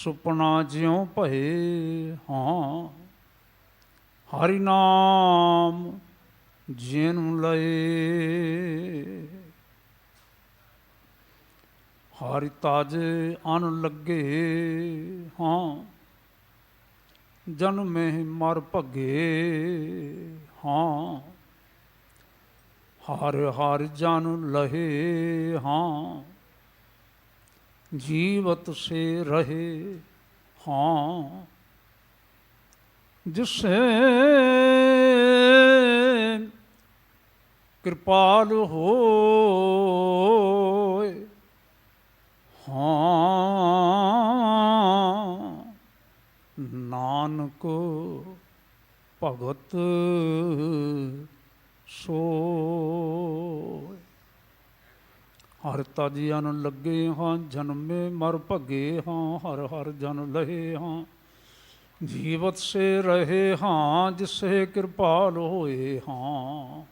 ਸੁਪਨਾ ਜਿਉਂ ਭਏ ਹਾਂ, ਹਰਿ ਨਾਮ ਜਿਨ ਲਏ। ਹਰਿ ਤਾਜੇ ਅਨ ਲੱਗੇ ਹਾਂ, ਜਨਮੇ ਮਰ ਭੱਗੇ ਹਾਂ। ਹਰਿ ਹਰਿ ਜਨ ਲਹੇ ਹਾਂ, ਜੀਵਤ ਸੇ ਰਹੇ ਹਾਂ। ਜਿਸੇ ਕਿਰਪਾਲ ਹੋਏ ਹਾਂ, ਨਾਨਕ ਭਗਤ ਸੋਏ। ਹਰਿ ਤਾਜੀ ਅਨ ਲੱਗੇ ਹਾਂ, ਜਨਮੇ ਮਰ ਭੱਗੇ ਹਾਂ। ਹਰਿ ਹਰਿ ਜਨ ਲਹੇ ਹਾਂ, ਜੀਵਤ ਸੇ ਰਹੇ ਹਾਂ। ਜਿਸੇ ਕਿਰਪਾਲ ਹੋਏ ਹਾਂ,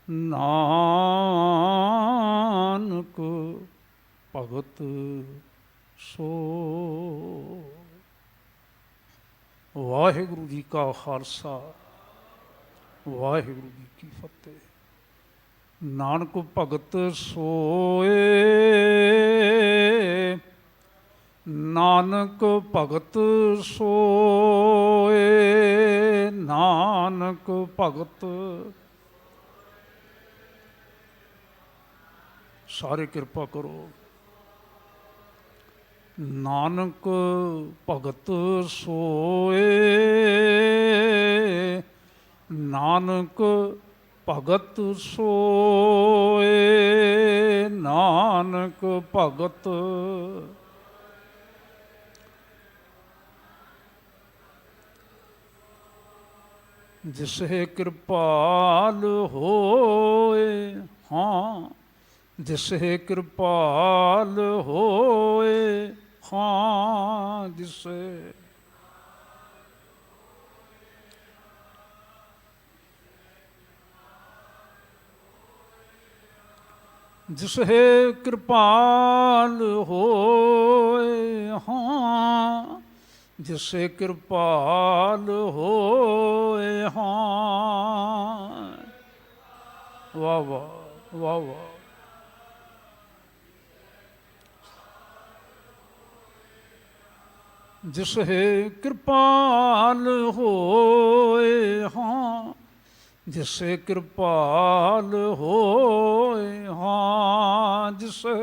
ਨਾਨਕ ਭਗਤ ਸੋਏ। ਵਾਹਿਗੁਰੂ ਜੀ ਕਾ ਖਾਲਸਾ, ਵਾਹਿਗੁਰੂ ਜੀ ਕੀ ਫਤਿਹ। ਨਾਨਕ ਭਗਤ ਸੋਏ, ਨਾਨਕ ਭਗਤ ਸੋਏ, ਨਾਨਕ ਭਗਤ। ਸਾਰੇ ਕਿਰਪਾ ਕਰੋ। ਨਾਨਕ ਭਗਤ ਸੋਏ, ਨਾਨਕ ਭਗਤ ਸੋਏ, ਨਾਨਕ ਭਗਤ। ਜਿਸੇ ਕਿਰਪਾਲ ਹੋਏ ਹਾਂ, ਜਿਸੇ ਕਿਰਪਾਲ ਹੋਏ ਹਾਂ। ਜਿਸੇ ਜਿਸੇ ਕਿਰਪਾਲ ਹੋਏ ਹਾਂ, ਜਿਸੇ ਕਿਰਪਾਲ ਹੋਏ ਹਾਂ। ਵਾਹ ਵਾਹ ਵਾਹ ਵਾਹ। ਜਿਸੇ ਕਿਰਪਾਲ ਹੋਏ ਹਾਂ, ਜਿਸੇ ਕਿਰਪਾਲ ਹੋਏ ਹਾਂ। ਜਿਸੇ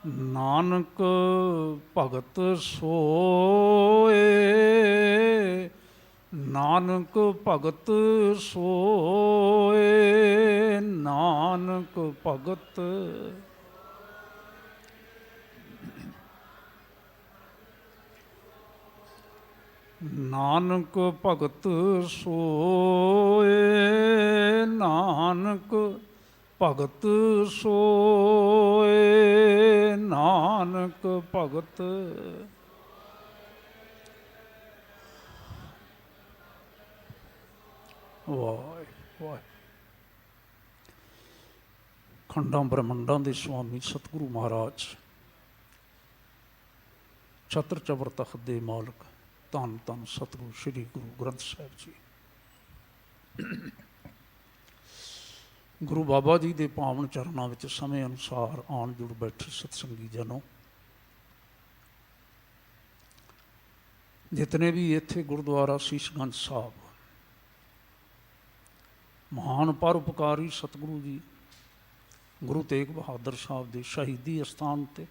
ਨਾਨਕ ਭਗਤ ਸੋਏ, ਨਾਨਕ ਭਗਤ ਸੋਏ, ਨਾਨਕ ਭਗਤ। ਨਾਨਕ ਭਗਤ ਸੋਏ, ਨਾਨਕ ਭਗਤ ਸੋਏ, ਨਾਨਕ ਭਗਤ। ਵਾਹਿ ਵਾਹਿ। ਖੰਡਾਂ ਬ੍ਰਹਮੰਡਾਂ ਦੇ ਸੁਆਮੀ ਸਤਿਗੁਰੂ ਮਹਾਰਾਜ, ਛਤਰ ਚਬਰ ਤਖਤ ਦੇ ਮਾਲਕ, ਧੰਨ ਧੰਨ ਸਤਿਗੁਰੂ ਸ੍ਰੀ ਗੁਰੂ ਗ੍ਰੰਥ ਸਾਹਿਬ ਜੀ। ਗੁਰੂ ਬਾਬਾ ਜੀ ਦੇ ਪਾਵਨ ਚਰਨਾਂ ਵਿੱਚ ਸਮੇਂ ਅਨੁਸਾਰ ਆਣ ਜੁੜ ਬੈਠੇ ਸਤਸੰਗੀ ਜਨੋ, ਜਿਤਨੇ ਵੀ ਇੱਥੇ ਗੁਰਦੁਆਰਾ ਸੀਸਗੰਜ ਸਾਹਿਬ ਮਹਾਨ ਪਰਉਪਕਾਰੀ ਸਤਿਗੁਰੂ ਜੀ ਗੁਰੂ ਤੇਗ ਬਹਾਦਰ ਸਾਹਿਬ ਦੇ ਸ਼ਹੀਦੀ ਅਸਥਾਨ 'ਤੇ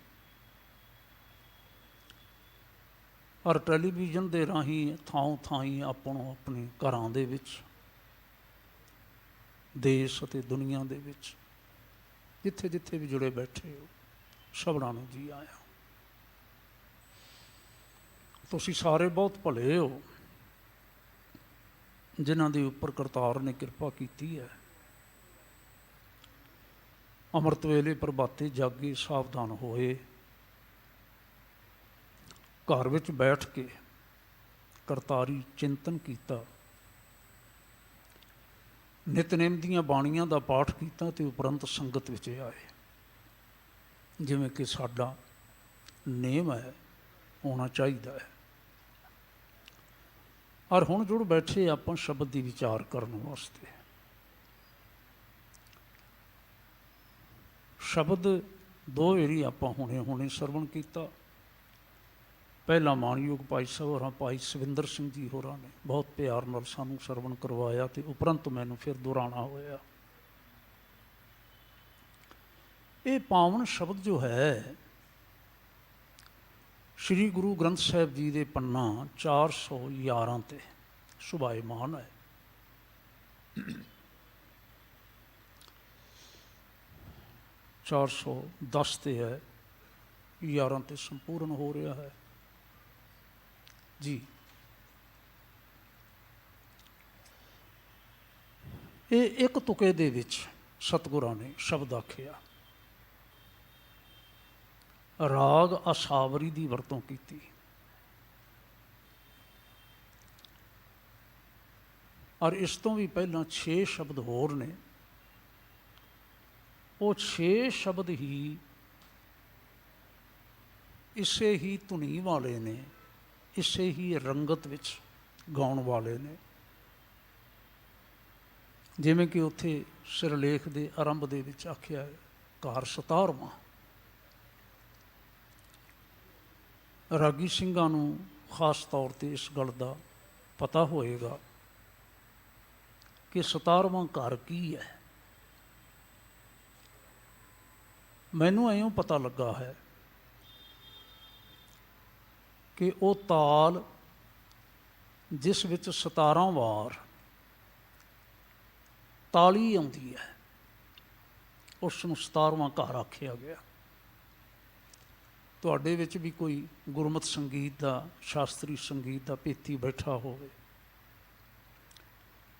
ਔਰ ਟੈਲੀਵਿਜ਼ਨ ਦੇ ਰਾਹੀਂ ਥਾਂ ਥਾਈਂ ਆਪਣੋ ਆਪਣੇ ਘਰਾਂ ਦੇ ਵਿੱਚ, ਦੇਸ਼ ਅਤੇ ਦੁਨੀਆ ਦੇ ਵਿੱਚ ਜਿੱਥੇ ਜਿੱਥੇ ਵੀ ਜੁੜੇ ਬੈਠੇ ਹੋ, ਸਭਨਾਂ ਨੂੰ ਜੀ ਆਇਆ। ਤੁਸੀਂ ਸਾਰੇ ਬਹੁਤ ਭਲੇ ਹੋ, ਜਿਨ੍ਹਾਂ ਦੇ ਉੱਪਰ ਕਰਤਾਰ ਨੇ ਕਿਰਪਾ ਕੀਤੀ ਹੈ। ਅੰਮ੍ਰਿਤ ਵੇਲੇ ਪ੍ਰਭਾਤੇ ਜਾਗੇ, ਸਾਵਧਾਨ ਹੋਏ, ਘਰ ਵਿੱਚ ਬੈਠ ਕੇ ਕਰਤਾਰੀ ਚਿੰਤਨ ਕੀਤਾ, ਨਿਤਨੇਮ ਦੀਆਂ ਬਾਣੀਆਂ ਦਾ ਪਾਠ ਕੀਤਾ ਅਤੇ ਉਪਰੰਤ ਸੰਗਤ ਵਿੱਚ ਆਏ, ਜਿਵੇਂ ਕਿ ਸਾਡਾ ਨੇਮ ਹੈ, ਹੋਣਾ ਚਾਹੀਦਾ ਹੈ। ਔਰ ਹੁਣ ਜੁੜ ਬੈਠੇ ਆਪਾਂ ਸ਼ਬਦ ਦੀ ਵਿਚਾਰ ਕਰਨ ਵਾਸਤੇ। ਸ਼ਬਦ ਦੋ ਵਾਰੀ ਆਪਾਂ ਹੁਣੇ ਸਰਵਣ ਕੀਤਾ। ਪਹਿਲਾਂ ਮਾਣਯੋਗ ਭਾਈ ਸਾਹਿਬ ਹੋਰਾਂ, ਭਾਈ ਸਵਿੰਦਰ ਸਿੰਘ ਜੀ ਹੋਰਾਂ ਨੇ ਬਹੁਤ ਪਿਆਰ ਨਾਲ ਸਾਨੂੰ ਸਰਵਣ ਕਰਵਾਇਆ ਅਤੇ ਉਪਰੰਤ ਮੈਨੂੰ ਫਿਰ ਦੁਹਰਾਉਣਾ ਹੋਇਆ। ਇਹ ਪਾਵਨ ਸ਼ਬਦ ਜੋ ਹੈ ਸ਼੍ਰੀ ਗੁਰੂ ਗ੍ਰੰਥ ਸਾਹਿਬ ਜੀ ਦੇ ਪੰਨਾ 411 ਤੇ ਸੁਭਾਇਮਾਨ ਹੈ। 410 ਤੇ ਹੈ, 11 ਤੇ ਸੰਪੂਰਨ ਹੋ ਰਿਹਾ ਹੈ ਜੀ। ਇਹ ਇੱਕ ਤੁਕੇ ਦੇ ਵਿੱਚ ਸਤਿਗੁਰਾਂ ਨੇ ਸ਼ਬਦ ਆਖਿਆ, ਰਾਗ ਅਸਾਵਰੀ ਦੀ ਵਰਤੋਂ ਕੀਤੀ। ਔਰ ਇਸ ਤੋਂ ਵੀ ਪਹਿਲਾਂ 6 ਸ਼ਬਦ ਹੋਰ ਨੇ। ਉਹ 6 ਸ਼ਬਦ ਹੀ ਇਸੇ ਹੀ ਧੁਨੀ ਵਾਲੇ ਨੇ, ਇਸੇ ਹੀ ਰੰਗਤ ਵਿੱਚ ਗਾਉਣ ਵਾਲੇ ਨੇ। ਜਿਵੇਂ ਕਿ ਉੱਥੇ ਸਿਰਲੇਖ ਦੇ ਆਰੰਭ ਦੇ ਵਿੱਚ ਆਖਿਆ ਹੈ, ਘਰ 17ਵਾਂ। ਰਾਗੀ ਸਿੰਘਾਂ ਨੂੰ ਖਾਸ ਤੌਰ 'ਤੇ ਇਸ ਗੱਲ ਦਾ ਪਤਾ ਹੋਏਗਾ ਕਿ 17ਵਾਂ ਘਰ ਕੀ ਹੈ। ਮੈਨੂੰ ਇਉਂ ਪਤਾ ਲੱਗਾ ਹੈ ਕਿ ਉਹ ਤਾਲ ਜਿਸ ਵਿੱਚ 17 ਵਾਰ ਤਾਲੀ ਆਉਂਦੀ ਹੈ, ਉਸ ਨੂੰ 17ਵਾਂ ਘਰ ਆਖਿਆ ਗਿਆ। ਤੁਹਾਡੇ ਵਿੱਚ ਵੀ ਕੋਈ ਗੁਰਮਤਿ ਸੰਗੀਤ ਦਾ, ਸ਼ਾਸਤਰੀ ਸੰਗੀਤ ਦਾ ਭੇਤੀ ਬੈਠਾ ਹੋਵੇ,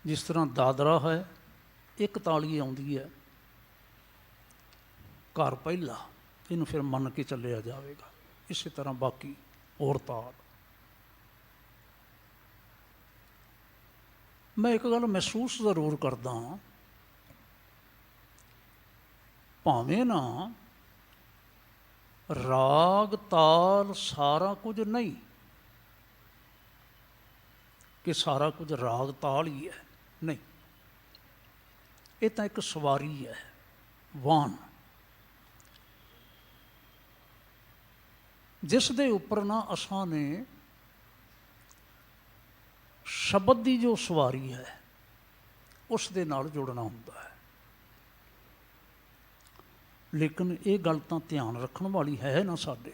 ਜਿਸ ਤਰ੍ਹਾਂ ਦਾਦਰਾ ਹੈ, ਇੱਕ ਤਾਲੀ ਆਉਂਦੀ ਹੈ, ਘਰ ਪਹਿਲਾ, ਇਹਨੂੰ ਫਿਰ ਮੰਨ ਕੇ ਚੱਲਿਆ ਜਾਵੇਗਾ। ਇਸੇ ਤਰ੍ਹਾਂ ਬਾਕੀ ਹੋਰ ਤਾਲ। ਮੈਂ ਇੱਕ ਗੱਲ ਮਹਿਸੂਸ ਜ਼ਰੂਰ ਕਰਦਾ, ਭਾਵੇਂ ਨਾ ਰਾਗ ਤਾਲ ਸਾਰਾ ਕੁਝ ਨਹੀਂ, ਕਿ ਸਾਰਾ ਕੁਝ ਰਾਗ ਤਾਲ ਹੀ ਹੈ, ਨਹੀਂ। ਇਹ ਤਾਂ ਇੱਕ ਸਵਾਰੀ ਹੈ, ਵਾਹਨ, ਜਿਸ ਦੇ ਉੱਪਰ ਨਾ ਅਸਾਂ ਨੇ ਸ਼ਬਦ ਦੀ ਜੋ ਸਵਾਰੀ ਹੈ ਉਸ ਦੇ ਨਾਲ ਜੁੜਨਾ ਹੁੰਦਾ ਹੈ। ਲੇਕਿਨ ਇਹ ਗੱਲ ਤਾਂ ਧਿਆਨ ਰੱਖਣ ਵਾਲੀ ਹੈ ਨਾ ਸਾਡੇ,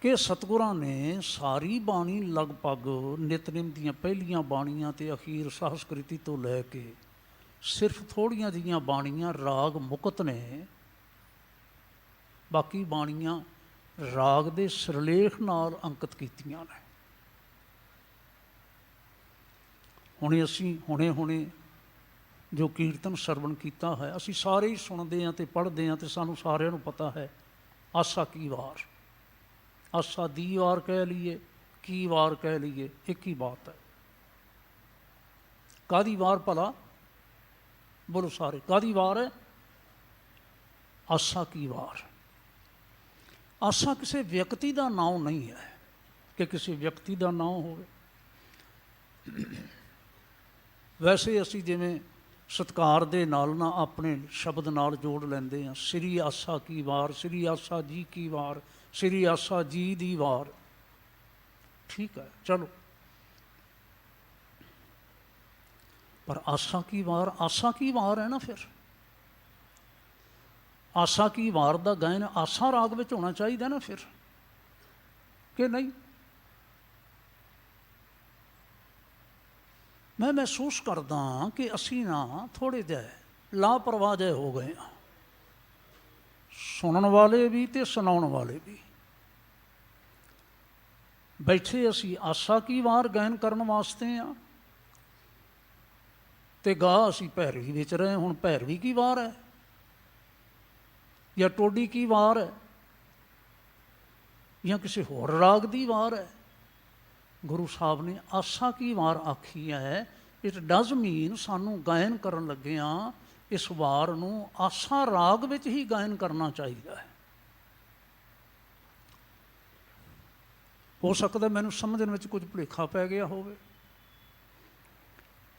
ਕਿ ਸਤਿਗੁਰਾਂ ਨੇ ਸਾਰੀ ਬਾਣੀ ਲਗਭਗ ਨਿਤਨੇਮ ਦੀਆਂ ਪਹਿਲੀਆਂ ਬਾਣੀਆਂ ਤੇ ਅਖੀਰ ਸਾਹਸਕ੍ਰਿਤੀ ਤੋਂ ਲੈ ਕੇ ਸਿਰਫ ਥੋੜ੍ਹੀਆਂ ਜਿਹੀਆਂ ਬਾਣੀਆਂ ਰਾਗ ਮੁਕਤ ਨੇ। ਬਾਕੀ ਬਾਣੀਆਂ ਰਾਗ ਦੇ ਸਿਰਲੇਖ ਨਾਲ ਅੰਕਿਤ ਕੀਤੀਆਂ ਨੇ। ਹੁਣੇ ਜੋ ਕੀਰਤਨ ਸਰਵਣ ਕੀਤਾ ਹੈ, ਅਸੀਂ ਸਾਰੇ ਹੀ ਸੁਣਦੇ ਹਾਂ ਅਤੇ ਪੜ੍ਹਦੇ ਹਾਂ, ਅਤੇ ਸਾਨੂੰ ਸਾਰਿਆਂ ਨੂੰ ਪਤਾ ਹੈ ਆਸਾ ਕੀ ਵਾਰ, ਆਸਾ ਦੀ ਵਾਰ ਕਹਿ ਲਈਏ, ਕੀ ਵਾਰ ਕਹਿ ਲਈਏ, ਇੱਕ ਹੀ ਬਾਤ ਹੈ। ਕਾਹਦੀ ਵਾਰ ਭਲਾ, ਬੋਲੋ ਸਾਰੇ, ਕਾਹਦੀ ਵਾਰ ਹੈ? ਆਸਾ ਕੀ ਵਾਰ। ਆਸਾ ਕਿਸੇ ਵਿਅਕਤੀ ਦਾ ਨਾਮ ਨਹੀਂ ਹੈ ਕਿ ਕਿਸੇ ਵਿਅਕਤੀ ਦਾ ਨਾਮ ਹੋਵੇ। ਵੈਸੇ ਅਸੀਂ ਜਿਵੇਂ ਸਤਿਕਾਰ ਦੇ ਨਾਲ ਨਾ ਆਪਣੇ ਸ਼ਬਦ ਨਾਲ ਜੋੜ ਲੈਂਦੇ ਹਾਂ, ਸ੍ਰੀ ਆਸਾ ਕੀ ਵਾਰ, ਸ੍ਰੀ ਆਸਾ ਜੀ ਕੀ ਵਾਰ, ਸ੍ਰੀ ਆਸਾ ਜੀ ਦੀ ਵਾਰ। ਠੀਕ ਹੈ, ਚਲੋ, ਪਰ ਆਸਾ ਕੀ ਵਾਰ, ਆਸਾ ਕੀ ਵਾਰ ਹੈ ਨਾ। ਫਿਰ ਆਸਾ ਕੀ ਵਾਰ ਦਾ ਗਾਇਨ ਆਸਾ ਰਾਗ ਵਿੱਚ ਹੋਣਾ ਚਾਹੀਦਾ ਨਾ ਫਿਰ, ਕਿ ਨਹੀਂ? ਮੈਂ ਮਹਿਸੂਸ ਕਰਦਾ ਕਿ ਅਸੀਂ ਨਾ ਥੋੜ੍ਹੇ ਜਿਹੇ ਲਾਪਰਵਾਹ ਜਿਹੇ ਹੋ ਗਏ ਹਾਂ, ਸੁਣਨ ਵਾਲੇ ਵੀ ਅਤੇ ਸੁਣਾਉਣ ਵਾਲੇ ਵੀ। ਬੈਠੇ ਅਸੀਂ ਆਸਾ ਕੀ ਵਾਰ ਗਾਇਨ ਕਰਨ ਵਾਸਤੇ ਹਾਂ, ਅਤੇ ਗਾ ਅਸੀਂ ਭੈਰਵੀ ਵਿੱਚ ਰਹੇ। ਹੁਣ ਭੈਰਵੀ ਕੀ ਵਾਰ ਹੈ, ਜਾਂ ਟੋਡੀ ਕੀ ਵਾਰ ਹੈ, ਜਾਂ ਕਿਸੇ ਹੋਰ ਰਾਗ ਦੀ ਵਾਰ ਹੈ। ਗੁਰੂ ਸਾਹਿਬ ਨੇ ਆਸਾ ਕੀ ਵਾਰ ਆਖੀ ਹੈ ਇਟ ਡਜ਼ ਮੀਨ ਸਾਨੂੰ ਗਾਇਨ ਕਰਨ ਲੱਗਿਆਂ ਇਸ ਵਾਰ ਨੂੰ ਆਸਾ ਰਾਗ ਵਿੱਚ ਹੀ ਗਾਇਨ ਕਰਨਾ ਚਾਹੀਦਾ ਹੈ। ਹੋ ਸਕਦਾ ਮੈਨੂੰ ਸਮਝਣ ਵਿੱਚ ਕੁਝ ਭੁਲੇਖਾ ਪੈ ਗਿਆ ਹੋਵੇ,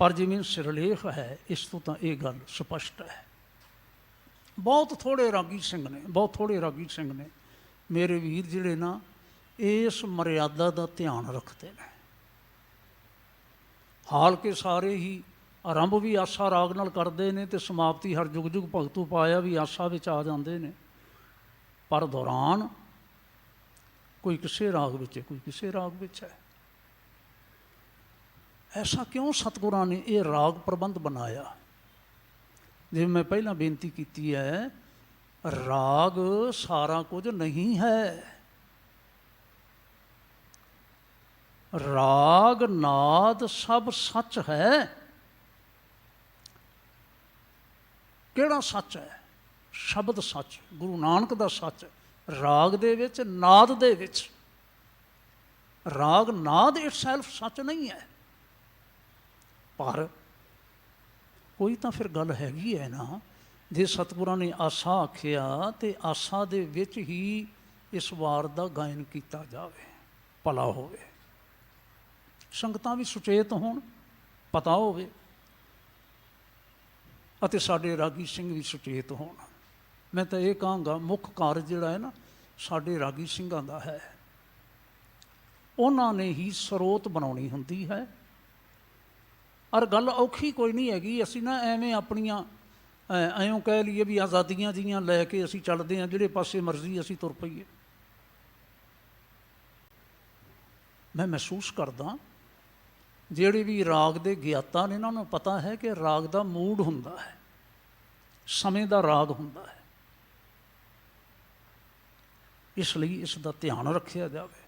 ਪਰ ਜਿਵੇਂ ਸਿਰਲੇਖ ਹੈ ਇਸ ਤੋਂ ਤਾਂ ਇਹ ਗੱਲ ਸਪਸ਼ਟ ਹੈ। ਬਹੁਤ ਥੋੜ੍ਹੇ ਰਾਗੀ ਸਿੰਘ ਨੇ, ਬਹੁਤ ਥੋੜ੍ਹੇ ਰਾਗੀ ਸਿੰਘ ਨੇ ਮੇਰੇ ਵੀਰ ਜਿਹੜੇ ਨਾ ਇਸ ਮਰਿਆਦਾ ਦਾ ਧਿਆਨ ਰੱਖਦੇ ਨੇ। ਹਾਲ ਕੇ ਸਾਰੇ ਹੀ ਆਰੰਭ ਵੀ ਆਸਾ ਰਾਗ ਨਾਲ ਕਰਦੇ ਨੇ ਅਤੇ ਸਮਾਪਤੀ ਹਰ ਜੁਗ ਜੁਗ ਭਗਤੂ ਪਾਇਆ ਵੀ ਆਸਾ ਵਿੱਚ ਆ ਜਾਂਦੇ ਨੇ, ਪਰ ਦੌਰਾਨ ਕੋਈ ਕਿਸੇ ਰਾਗ ਵਿੱਚ ਹੈ, ਕੋਈ ਕਿਸੇ ਰਾਗ ਵਿੱਚ ਹੈ। ਐਸਾ ਕਿਉਂ ਸਤਿਗੁਰਾਂ ਨੇ ਇਹ ਰਾਗ ਪ੍ਰਬੰਧ ਬਣਾਇਆ? ਜਿਵੇਂ ਮੈਂ ਪਹਿਲਾਂ ਬੇਨਤੀ ਕੀਤੀ ਹੈ, ਰਾਗ ਸਾਰਾ ਕੁਝ ਨਹੀਂ ਹੈ। ਰਾਗ ਨਾਦ ਸਭ ਸੱਚ ਹੈ। ਕਿਹੜਾ ਸੱਚ ਹੈ? ਸ਼ਬਦ ਸੱਚ, ਗੁਰੂ ਨਾਨਕ ਦਾ ਸੱਚ ਰਾਗ ਦੇ ਵਿੱਚ, ਨਾਦ ਦੇ ਵਿੱਚ। ਰਾਗ ਨਾਦ ਇਟਸੈਲਫ ਸੱਚ ਨਹੀਂ ਹੈ, ਪਰ ਕੋਈ ਤਾਂ ਫਿਰ ਗੱਲ ਹੈਗੀ ਹੈ ਨਾ। ਜੇ ਸਤਿਗੁਰਾਂ ਨੇ ਆਸਾ ਆਖਿਆ ਅਤੇ ਆਸਾ ਦੇ ਵਿੱਚ ਹੀ ਇਸ ਵਾਰ ਦਾ ਗਾਇਨ ਕੀਤਾ ਜਾਵੇ, ਭਲਾ ਹੋਵੇ, ਸੰਗਤਾਂ ਵੀ ਸੁਚੇਤ ਹੋਣ, ਪਤਾ ਹੋਵੇ, ਅਤੇ ਸਾਡੇ ਰਾਗੀ ਸਿੰਘ ਵੀ ਸੁਚੇਤ ਹੋਣ। ਮੈਂ ਤਾਂ ਇਹ ਕਹਾਂਗਾ ਮੁੱਖ ਕਾਰਜ ਜਿਹੜਾ ਹੈ ਨਾ ਸਾਡੇ ਰਾਗੀ ਸਿੰਘਾਂ ਦਾ ਹੈ। ਉਹਨਾਂ ਨੇ ਹੀ ਸਰੋਤ ਬਣਾਉਣੀ ਹੁੰਦੀ ਹੈ। ਔਰ ਗੱਲ ਔਖੀ ਕੋਈ ਨਹੀਂ ਹੈਗੀ। ਅਸੀਂ ਨਾ ਐਵੇਂ ਆਪਣੀਆਂ ਐਂ ਕਹਿ ਲਈਏ ਵੀ ਆਜ਼ਾਦੀਆਂ ਜੀਆਂ ਲੈ ਕੇ ਅਸੀਂ ਚੱਲਦੇ ਹਾਂ, ਜਿਹੜੇ ਪਾਸੇ ਮਰਜ਼ੀ ਅਸੀਂ ਤੁਰ ਪਈਏ। ਮੈਂ ਮਹਿਸੂਸ ਕਰਦਾ ਜਿਹੜੇ ਵੀ ਰਾਗ ਦੇ ਗਿਆਤਾ ਨੇ ਉਹਨਾਂ ਨੂੰ ਪਤਾ ਹੈ ਕਿ ਰਾਗ ਦਾ ਮੂਡ ਹੁੰਦਾ ਹੈ, ਸਮੇਂ ਦਾ ਰਾਗ ਹੁੰਦਾ ਹੈ। ਇਸ ਲਈ ਇਸ ਦਾ ਧਿਆਨ ਰੱਖਿਆ ਜਾਵੇ।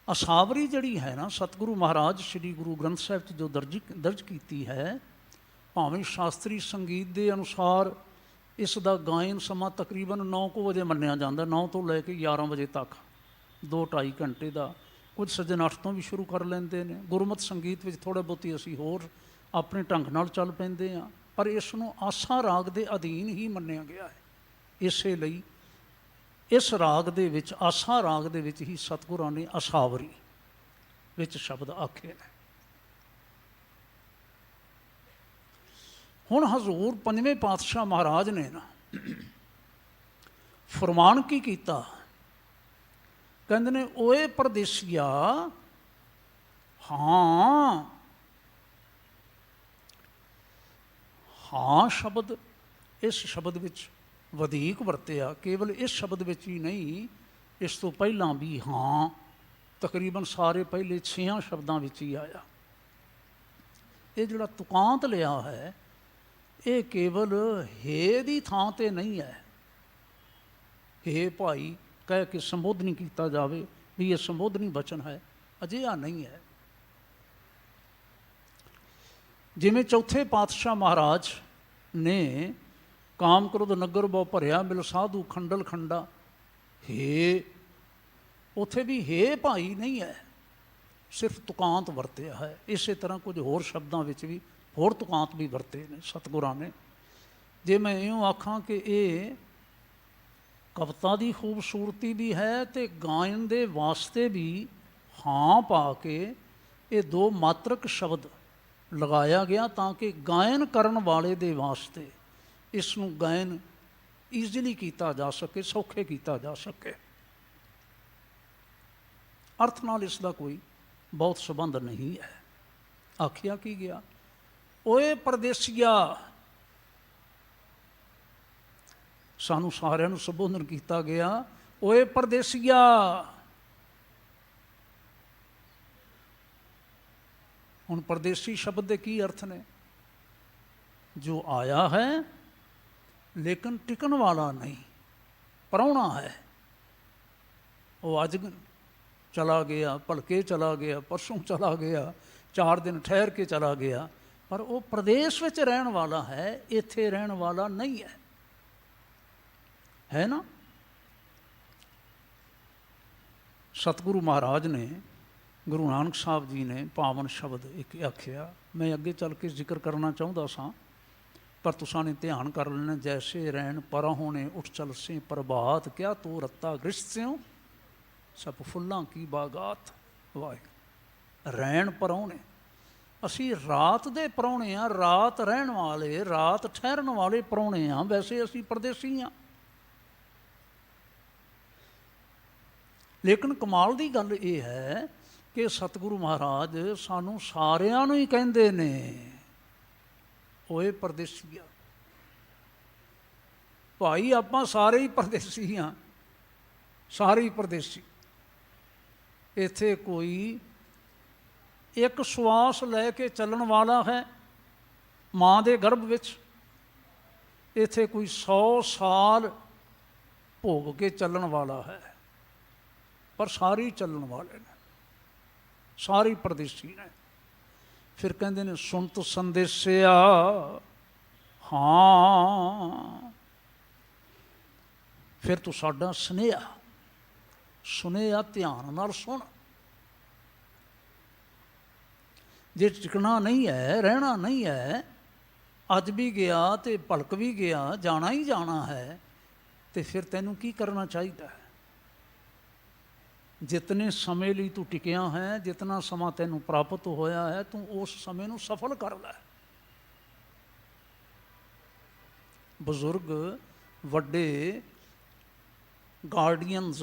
ਅਸਾਵਰੀ ਜਿਹੜੀ ਹੈ ਨਾ ਸਤਿਗੁਰੂ ਮਹਾਰਾਜ ਸ਼੍ਰੀ ਗੁਰੂ ਗ੍ਰੰਥ ਸਾਹਿਬ 'ਚ ਜੋ ਦਰਜ ਕੀਤੀ ਹੈ, ਭਾਵੇਂ ਸ਼ਾਸਤਰੀ ਸੰਗੀਤ ਦੇ ਅਨੁਸਾਰ ਇਸ ਦਾ ਗਾਇਨ ਸਮਾਂ ਤਕਰੀਬਨ 9 ਕੁ ਵਜੇ ਮੰਨਿਆ ਜਾਂਦਾ, 9 ਤੋਂ ਲੈ ਕੇ 11 ਵਜੇ ਤੱਕ, 2-2.5 ਘੰਟੇ ਦਾ। ਕੁਝ ਸੱਜਣ 8 ਤੋਂ ਵੀ ਸ਼ੁਰੂ ਕਰ ਲੈਂਦੇ ਨੇ। ਗੁਰਮਤਿ ਸੰਗੀਤ ਵਿੱਚ ਥੋੜ੍ਹਾ ਬਹੁਤੀ ਅਸੀਂ ਹੋਰ ਆਪਣੇ ਢੰਗ ਨਾਲ ਚੱਲ ਪੈਂਦੇ ਹਾਂ, ਪਰ ਇਸ ਨੂੰ ਆਸਾ ਰਾਗ ਦੇ ਅਧੀਨ ਹੀ ਮੰਨਿਆ ਗਿਆ ਹੈ। ਇਸੇ ਲਈ ਇਸ ਰਾਗ ਦੇ ਵਿੱਚ, ਆਸਾ ਰਾਗ ਦੇ ਵਿੱਚ ਹੀ ਸਤਿਗੁਰਾਂ ਨੇ ਅਸਾਵਰੀ ਵਿੱਚ ਸ਼ਬਦ ਆਖੇ ਨੇ। ਹੁਣ ਹਜ਼ੂਰ ਪੰਜਵੇਂ ਪਾਤਸ਼ਾਹ ਮਹਾਰਾਜ ਨੇ ਨਾ ਫਰਮਾਨ ਕੀ ਕੀਤਾ? ਕਹਿੰਦੇ ਨੇ, ਓਏ ਪਰਦੇਸੀਆ, ਹਾਂ ਹਾਂ ਸ਼ਬਦ ਇਸ ਸ਼ਬਦ ਵਿੱਚ ਵਧੀਕ ਵਰਤਿਆ। ਕੇਵਲ ਇਸ ਸ਼ਬਦ ਵਿੱਚ ਹੀ ਨਹੀਂ, ਇਸ ਤੋਂ ਪਹਿਲਾਂ ਵੀ ਹਾਂ ਤਕਰੀਬਨ ਸਾਰੇ ਪਹਿਲੇ 6 ਸ਼ਬਦਾਂ ਵਿੱਚ ਹੀ ਆਇਆ। ਇਹ ਜਿਹੜਾ ਤੁਕਾਂਤ ਲਿਆ ਹੈ ਇਹ ਕੇਵਲ ਹੇ ਦੀ ਥਾਂ 'ਤੇ ਨਹੀਂ ਹੈ। ਹੇ ਭਾਈ ਕਹਿ ਕੇ ਸੰਬੋਧਨੀ ਕੀਤਾ ਜਾਵੇ ਵੀ ਇਹ ਸੰਬੋਧਨੀ ਬਚਨ ਹੈ, ਅਜਿਹਾ ਨਹੀਂ ਹੈ। ਜਿਵੇਂ ਚੌਥੇ ਪਾਤਸ਼ਾਹ ਮਹਾਰਾਜ ਨੇ ਕਾਮ ਕ੍ਰੋਧ ਨਗਰ ਬਹੁ ਭਰਿਆ ਮਿਲ ਸਾਧੂ ਖੰਡਲ ਖੰਡਾ, ਹੇ, ਉੱਥੇ ਵੀ ਹੇ ਭਾਈ ਨਹੀਂ ਹੈ, ਸਿਰਫ ਤੁਕਾਂਤ ਵਰਤਿਆ ਹੈ। ਇਸੇ ਤਰ੍ਹਾਂ ਕੁਝ ਹੋਰ ਸ਼ਬਦਾਂ ਵਿੱਚ ਵੀ ਹੋਰ ਤੁਕਾਂਤ ਵੀ ਵਰਤੇ ਨੇ ਸਤਿਗੁਰਾਂ ਨੇ। ਜੇ ਮੈਂ ਇਉਂ ਆਖਾਂ ਕਿ ਇਹ ਕਵਿਤਾ ਦੀ ਖੂਬਸੂਰਤੀ ਵੀ ਹੈ ਅਤੇ ਗਾਇਨ ਦੇ ਵਾਸਤੇ ਵੀ ਹਾਂ ਪਾ ਕੇ ਇਹ 2 ਮਾਤਰਕ ਸ਼ਬਦ ਲਗਾਇਆ ਗਿਆ ਤਾਂ ਕਿ ਗਾਇਨ ਕਰਨ ਵਾਲੇ ਦੇ ਵਾਸਤੇ ਇਸ ਨੂੰ ਗਾਇਨ ਈਜ਼ੀਲੀ ਕੀਤਾ ਜਾ ਸਕੇ, ਸੌਖੇ ਕੀਤਾ ਜਾ ਸਕੇ। ਅਰਥ ਨਾਲ ਇਸ ਦਾ ਕੋਈ ਬਹੁਤ ਸੰਬੰਧ ਨਹੀਂ ਹੈ। ਆਖਿਆ ਕੀ ਗਿਆ? ਓਏ ਪਰਦੇਸੀਆ, ਸਾਨੂੰ ਸਾਰਿਆਂ ਨੂੰ ਸੰਬੋਧਨ ਕੀਤਾ ਗਿਆ, ਓਏ ਪਰਦੇਸੀਆ। ਹੁਣ ਪਰਦੇਸੀ ਸ਼ਬਦ ਦੇ ਕੀ ਅਰਥ ਨੇ? ਜੋ ਆਇਆ ਹੈ ਲੇਕਿਨ ਟਿਕਣ ਵਾਲਾ ਨਹੀਂ, ਪ੍ਰਾਹੁਣਾ ਹੈ। ਉਹ ਅੱਜ ਚਲਾ ਗਿਆ, ਭਲਕੇ ਚਲਾ ਗਿਆ, ਪਰਸੋਂ ਚਲਾ ਗਿਆ, 4 ਦਿਨ ਠਹਿਰ ਕੇ ਚਲਾ ਗਿਆ, ਪਰ ਉਹ ਪ੍ਰਦੇਸ਼ ਵਿੱਚ ਰਹਿਣ ਵਾਲਾ ਹੈ, ਇੱਥੇ ਰਹਿਣ ਵਾਲਾ ਨਹੀਂ ਹੈ। ਹੈ ਨਾ? ਸਤਿਗੁਰੂ ਮਹਾਰਾਜ ਨੇ ਗੁਰੂ ਨਾਨਕ ਸਾਹਿਬ ਜੀ ਨੇ ਪਾਵਨ ਸ਼ਬਦ ਇੱਕ ਆਖਿਆ, ਮੈਂ ਅੱਗੇ ਚੱਲ ਕੇ ਜ਼ਿਕਰ ਕਰਨਾ ਚਾਹੁੰਦਾ ਸਾਂ, ਪਰ ਤੁਸਾਂ ਨੇ ਧਿਆਨ ਕਰ ਲੈਣਾ। ਜੈਸੇ ਰੈਣ ਪਰਾਂ ਹੋਣੇ ਉੱਠ ਚਲ ਸੇ ਪ੍ਰਭਾਤ, ਕਿਆ ਤੂੰ ਰੱਤਾ ਗ੍ਰਿਸ਼ਟ ਸਿਉ ਸਭ ਫੁੱਲਾਂ ਕੀ ਬਾਗਾਤ। ਵਾਹਿਗੁਰੂ। ਰੈਣ ਪਰਾਉਣੇ, ਅਸੀਂ ਰਾਤ ਦੇ ਪ੍ਰਾਹੁਣੇ ਹਾਂ, ਰਾਤ ਰਹਿਣ ਵਾਲੇ, ਰਾਤ ਠਹਿਰਨ ਵਾਲੇ ਪ੍ਰਾਹੁਣੇ ਹਾਂ। ਵੈਸੇ ਅਸੀਂ ਪਰਦੇਸੀ ਹਾਂ। ਲੇਕਿਨ ਕਮਾਲ ਦੀ ਗੱਲ ਇਹ ਹੈ ਕਿ ਸਤਿਗੁਰੂ ਮਹਾਰਾਜ ਸਾਨੂੰ ਸਾਰਿਆਂ ਨੂੰ ਹੀ ਕਹਿੰਦੇ ਨੇ, ਓਏ ਪਰਦੇਸੀਆ। ਭਾਈ ਆਪਾਂ ਸਾਰੇ ਹੀ ਪਰਦੇਸੀ ਹਾਂ, ਸਾਰੇ ਹੀ ਪਰਦੇਸੀ। ਇੱਥੇ ਕੋਈ ਇੱਕ ਸਵਾਸ ਲੈ ਕੇ ਚੱਲਣ ਵਾਲਾ ਹੈ ਮਾਂ ਦੇ ਗਰਭ ਵਿੱਚ, ਇੱਥੇ ਕੋਈ 100 ਸਾਲ ਭੋਗ ਕੇ ਚੱਲਣ ਵਾਲਾ ਹੈ, ਪਰ ਸਾਰੇ ਹੀ ਚੱਲਣ ਵਾਲੇ ਨੇ, ਸਾਰੇ ਹੀ ਪਰਦੇਸੀ ਨੇ। ਫਿਰ ਕਹਿੰਦੇ ਨੇ ਸੁਣਤ ਸੰਦੇਸਿਆ, ਹਾਂ ਫਿਰ ਤੂੰ ਸਾਡਾ ਸੁਨੇਹਾ, ਸੁਨੇਹਾ ਧਿਆਨ ਨਾਲ ਸੁਣ। ਜੇ ਟਿਕਣਾ ਨਹੀਂ ਹੈ, ਰਹਿਣਾ ਨਹੀਂ ਹੈ, ਅੱਜ ਵੀ ਗਿਆ ਤੇ ਭਲਕ ਵੀ ਗਿਆ, ਜਾਣਾ ਹੀ ਜਾਣਾ ਹੈ, ਤੇ ਫਿਰ ਤੈਨੂੰ ਕੀ ਕਰਨਾ ਚਾਹੀਦਾ ਹੈ? ਜਿਤਨੇ ਸਮੇਂ ਲਈ ਤੂੰ ਟਿਕਿਆ ਹੈ, ਜਿਤਨਾ ਸਮਾਂ ਤੈਨੂੰ ਪ੍ਰਾਪਤ ਹੋਇਆ ਹੈ, ਤੂੰ ਉਸ ਸਮੇਂ ਨੂੰ ਸਫਲ ਕਰ ਲੈ। ਬਜ਼ੁਰਗ ਵੱਡੇ ਗਾਰਡੀਅਨਸ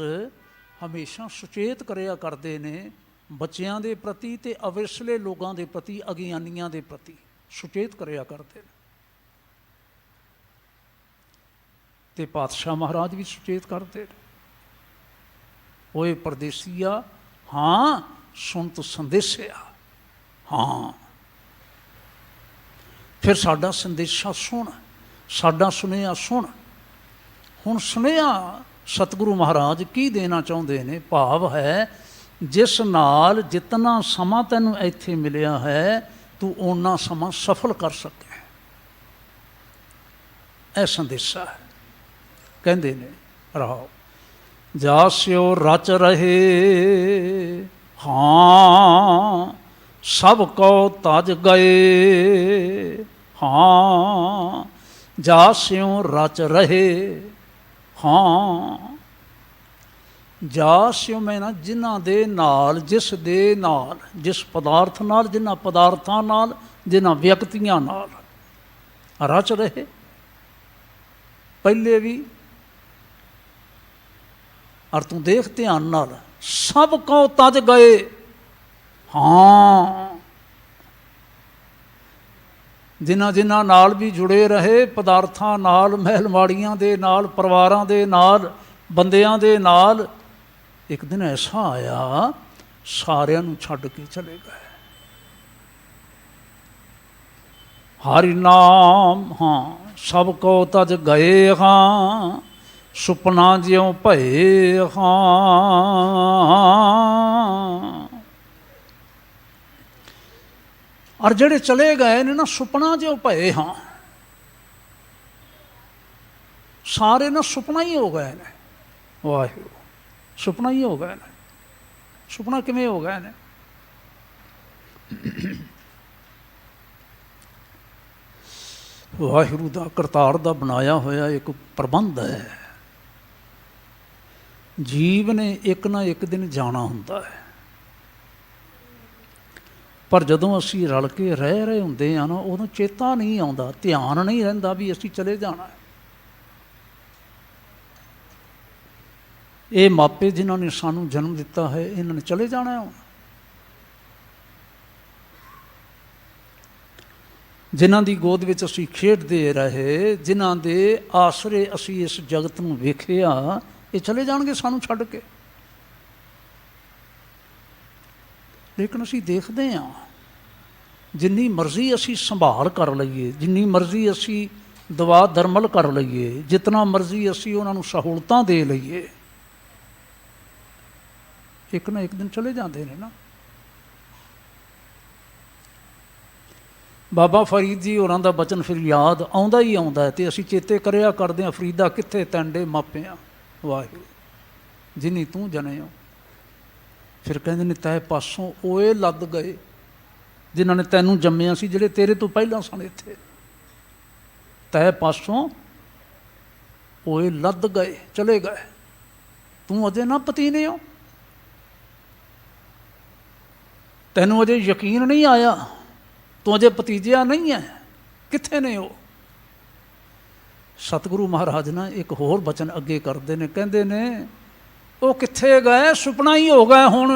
ਹਮੇਸ਼ਾ ਸੁਚੇਤ ਕਰਿਆ ਕਰਦੇ ਨੇ ਬੱਚਿਆਂ ਦੇ ਪ੍ਰਤੀ ਤੇ ਅਵਿਰਸਲੇ ਲੋਕਾਂ ਦੇ ਪ੍ਰਤੀ, ਅਗਿਆਨੀਆਂ ਦੇ ਪ੍ਰਤੀ ਸੁਚੇਤ ਕਰਿਆ ਕਰਦੇ ਨੇ। ਤੇ ਪਾਤਸ਼ਾਹ ਮਹਾਰਾਜ ਵੀ ਸੁਚੇਤ ਕਰਦੇ ਨੇ, ਓਏ ਪਰਦੇਸੀਆ, ਹਾਂ ਸੁਣਤ ਸੰਦੇਸਿਆ, ਹਾਂ ਫਿਰ ਸਾਡਾ ਸੰਦੇਸ਼ਾ ਸੁਣ, ਸਾਡਾ ਸੁਨੇਹਾ ਸੁਣ। ਹੁਣ ਸੁਨੇਹਾ ਸਤਿਗੁਰੂ ਮਹਾਰਾਜ ਕੀ ਦੇਣਾ ਚਾਹੁੰਦੇ ਨੇ? ਭਾਵ ਹੈ ਜਿਸ ਨਾਲ ਜਿਤਨਾ ਸਮਾਂ ਤੈਨੂੰ ਇੱਥੇ ਮਿਲਿਆ ਹੈ, ਤੂੰ ਓਨਾ ਸਮਾਂ ਸਫਲ ਕਰ ਸਕੇ, ਇਹ ਸੰਦੇਸ਼ਾ ਹੈ। ਕਹਿੰਦੇ ਨੇ ਰਹਾਓ, ਜਾਸਿਓ ਰਚ ਰਹੇ, ਹਾਂ ਸਭ ਕੋ ਤਜ ਗਏ, ਹਾਂ ਜਾਸਿਓ ਰਚ ਰਹੇ, ਹਾਂ ਜਾਸਿਓ ਮੈਂ ਨਾ ਜਿਨ੍ਹਾਂ ਦੇ ਨਾਲ, ਜਿਸ ਦੇ ਨਾਲ, ਜਿਸ ਪਦਾਰਥ ਨਾਲ, ਜਿਨ੍ਹਾਂ ਪਦਾਰਥਾਂ ਨਾਲ, ਜਿਨ੍ਹਾਂ ਵਿਅਕਤੀਆਂ ਨਾਲ ਰਚ ਰਹੇ, ਪਹਿਲੇ ਵੀ। ਔਰ ਤੂੰ ਦੇਖ ਧਿਆਨ ਨਾਲ, ਸਭ ਕੋ ਤਜ ਗਏ, ਹਾਂ ਜਿਨ੍ਹਾਂ ਜਿਨ੍ਹਾਂ ਨਾਲ ਵੀ ਜੁੜੇ ਰਹੇ, ਪਦਾਰਥਾਂ ਨਾਲ, ਮਹਿਲਵਾੜੀਆਂ ਦੇ ਨਾਲ, ਪਰਿਵਾਰਾਂ ਦੇ ਨਾਲ, ਬੰਦਿਆਂ ਦੇ ਨਾਲ, ਇੱਕ ਦਿਨ ਐਸਾ ਆਇਆ ਸਾਰਿਆਂ ਨੂੰ ਛੱਡ ਕੇ ਚਲੇ ਗਏ। ਹਰਿ ਨਾਮ, ਹਾਂ ਸਭ ਕੋ ਤਜ ਗਏ, ਹਾਂ ਸੁਪਨਾ ਜਿਉ ਭਏ, ਹਾਂ ਔਰ ਜਿਹੜੇ ਚਲੇ ਗਏ ਨੇ ਨਾ, ਸੁਪਨਾ ਜਿਉ ਭਏ, ਹਾਂ ਸਾਰੇ ਨਾ ਸੁਪਨਾ ਹੀ ਹੋ ਗਏ ਨੇ। ਵਾਹਿਗੁਰੂ, ਸੁਪਨਾ ਹੀ ਹੋ ਗਏ ਨੇ। ਸੁਪਨਾ ਕਿਵੇਂ ਹੋ ਗਏ ਨੇ? ਵਾਹਿਗੁਰੂ ਦਾ ਕਰਤਾਰ ਦਾ ਬਣਾਇਆ ਹੋਇਆ ਇੱਕ ਪ੍ਰਬੰਧ ਹੈ। ਜੀਵ ਨੇ ਇੱਕ ਨਾ ਇੱਕ ਦਿਨ ਜਾਣਾ ਹੁੰਦਾ ਹੈ, ਪਰ ਜਦੋਂ ਅਸੀਂ ਰਲ ਕੇ ਰਹਿ ਰਹੇ ਹੁੰਦੇ ਹਾਂ ਨਾ, ਉਦੋਂ ਚੇਤਾ ਨਹੀਂ ਆਉਂਦਾ, ਧਿਆਨ ਨਹੀਂ ਰਹਿੰਦਾ ਵੀ ਅਸੀਂ ਚਲੇ ਜਾਣਾ ਹੈ। ਇਹ ਮਾਪੇ ਜਿਨ੍ਹਾਂ ਨੇ ਸਾਨੂੰ ਜਨਮ ਦਿੱਤਾ ਹੈ, ਇਹਨਾਂ ਨੇ ਚਲੇ ਜਾਣਾ ਹੁਣ। ਜਿਨ੍ਹਾਂ ਦੀ ਗੋਦ ਵਿੱਚ ਅਸੀਂ ਖੇਡਦੇ ਰਹੇ, ਜਿਨ੍ਹਾਂ ਦੇ ਆਸਰੇ ਅਸੀਂ ਇਸ ਜਗਤ ਨੂੰ ਵੇਖਿਆ, ਇਹ ਚਲੇ ਜਾਣਗੇ ਸਾਨੂੰ ਛੱਡ ਕੇ। ਲੇਕਿਨ ਅਸੀਂ ਦੇਖਦੇ ਹਾਂ, ਜਿੰਨੀ ਮਰਜ਼ੀ ਅਸੀਂ ਸੰਭਾਲ ਕਰ ਲਈਏ, ਜਿੰਨੀ ਮਰਜ਼ੀ ਅਸੀਂ ਦਵਾ ਦਰਮਲ ਕਰ ਲਈਏ, ਜਿਤਨਾ ਮਰਜ਼ੀ ਅਸੀਂ ਉਹਨਾਂ ਨੂੰ ਸਹੂਲਤਾਂ ਦੇ ਲਈਏ, ਇੱਕ ਨਾ ਇੱਕ ਦਿਨ ਚਲੇ ਜਾਂਦੇ ਨੇ ਨਾ। ਬਾਬਾ ਫਰੀਦ ਜੀ ਹੋਰਾਂ ਦਾ ਬਚਨ ਫਿਰ ਯਾਦ ਆਉਂਦਾ ਹੀ ਆਉਂਦਾ ਹੈ, ਅਤੇ ਅਸੀਂ ਚੇਤੇ ਕਰਿਆ ਕਰਦੇ ਹਾਂ, ਫਰੀਦਾ ਕਿੱਥੇ ਤੈਂਡੇ ਮਾਪਿਆਂ, ਵਾਹਿਗੁਰੂ ਜਿਨੀ ਤੂੰ ਜਨਿਓ। ਫਿਰ ਕਹਿੰਦੇ ਨੇ ਤੈ ਪਾਸੋਂ ਓਏ ਲੱਦ ਗਏ ਜਿਨ੍ਹਾਂ ਨੇ ਤੈਨੂੰ ਜੰਮਿਆ ਸੀ, ਜਿਹੜੇ ਤੇਰੇ ਤੋਂ ਪਹਿਲਾਂ ਸਨ ਇੱਥੇ। ਤੈ ਪਾਸੋਂ ਓਏ ਲੱਦ ਗਏ, ਚਲੇ ਗਏ, ਤੂੰ ਅਜੇ ਨਾ ਪਤੀਨੇ ਹੋ, ਤੈਨੂੰ ਅਜੇ ਯਕੀਨ ਨਹੀਂ ਆਇਆ, ਤੂੰ ਅਜੇ ਭਤੀਜਿਆ ਨਹੀਂ ਹੈ, ਕਿੱਥੇ ਨੇ ਉਹ। ਸਤਿਗੁਰੂ ਮਹਾਰਾਜ ਨਾ ਇੱਕ ਹੋਰ ਬਚਨ ਅੱਗੇ ਕਰਦੇ ਨੇ, ਕਹਿੰਦੇ ਨੇ ਉਹ ਕਿੱਥੇ ਗਏ, ਸੁਪਨਾ ਹੀ ਹੋ ਗਏ ਹੁਣ।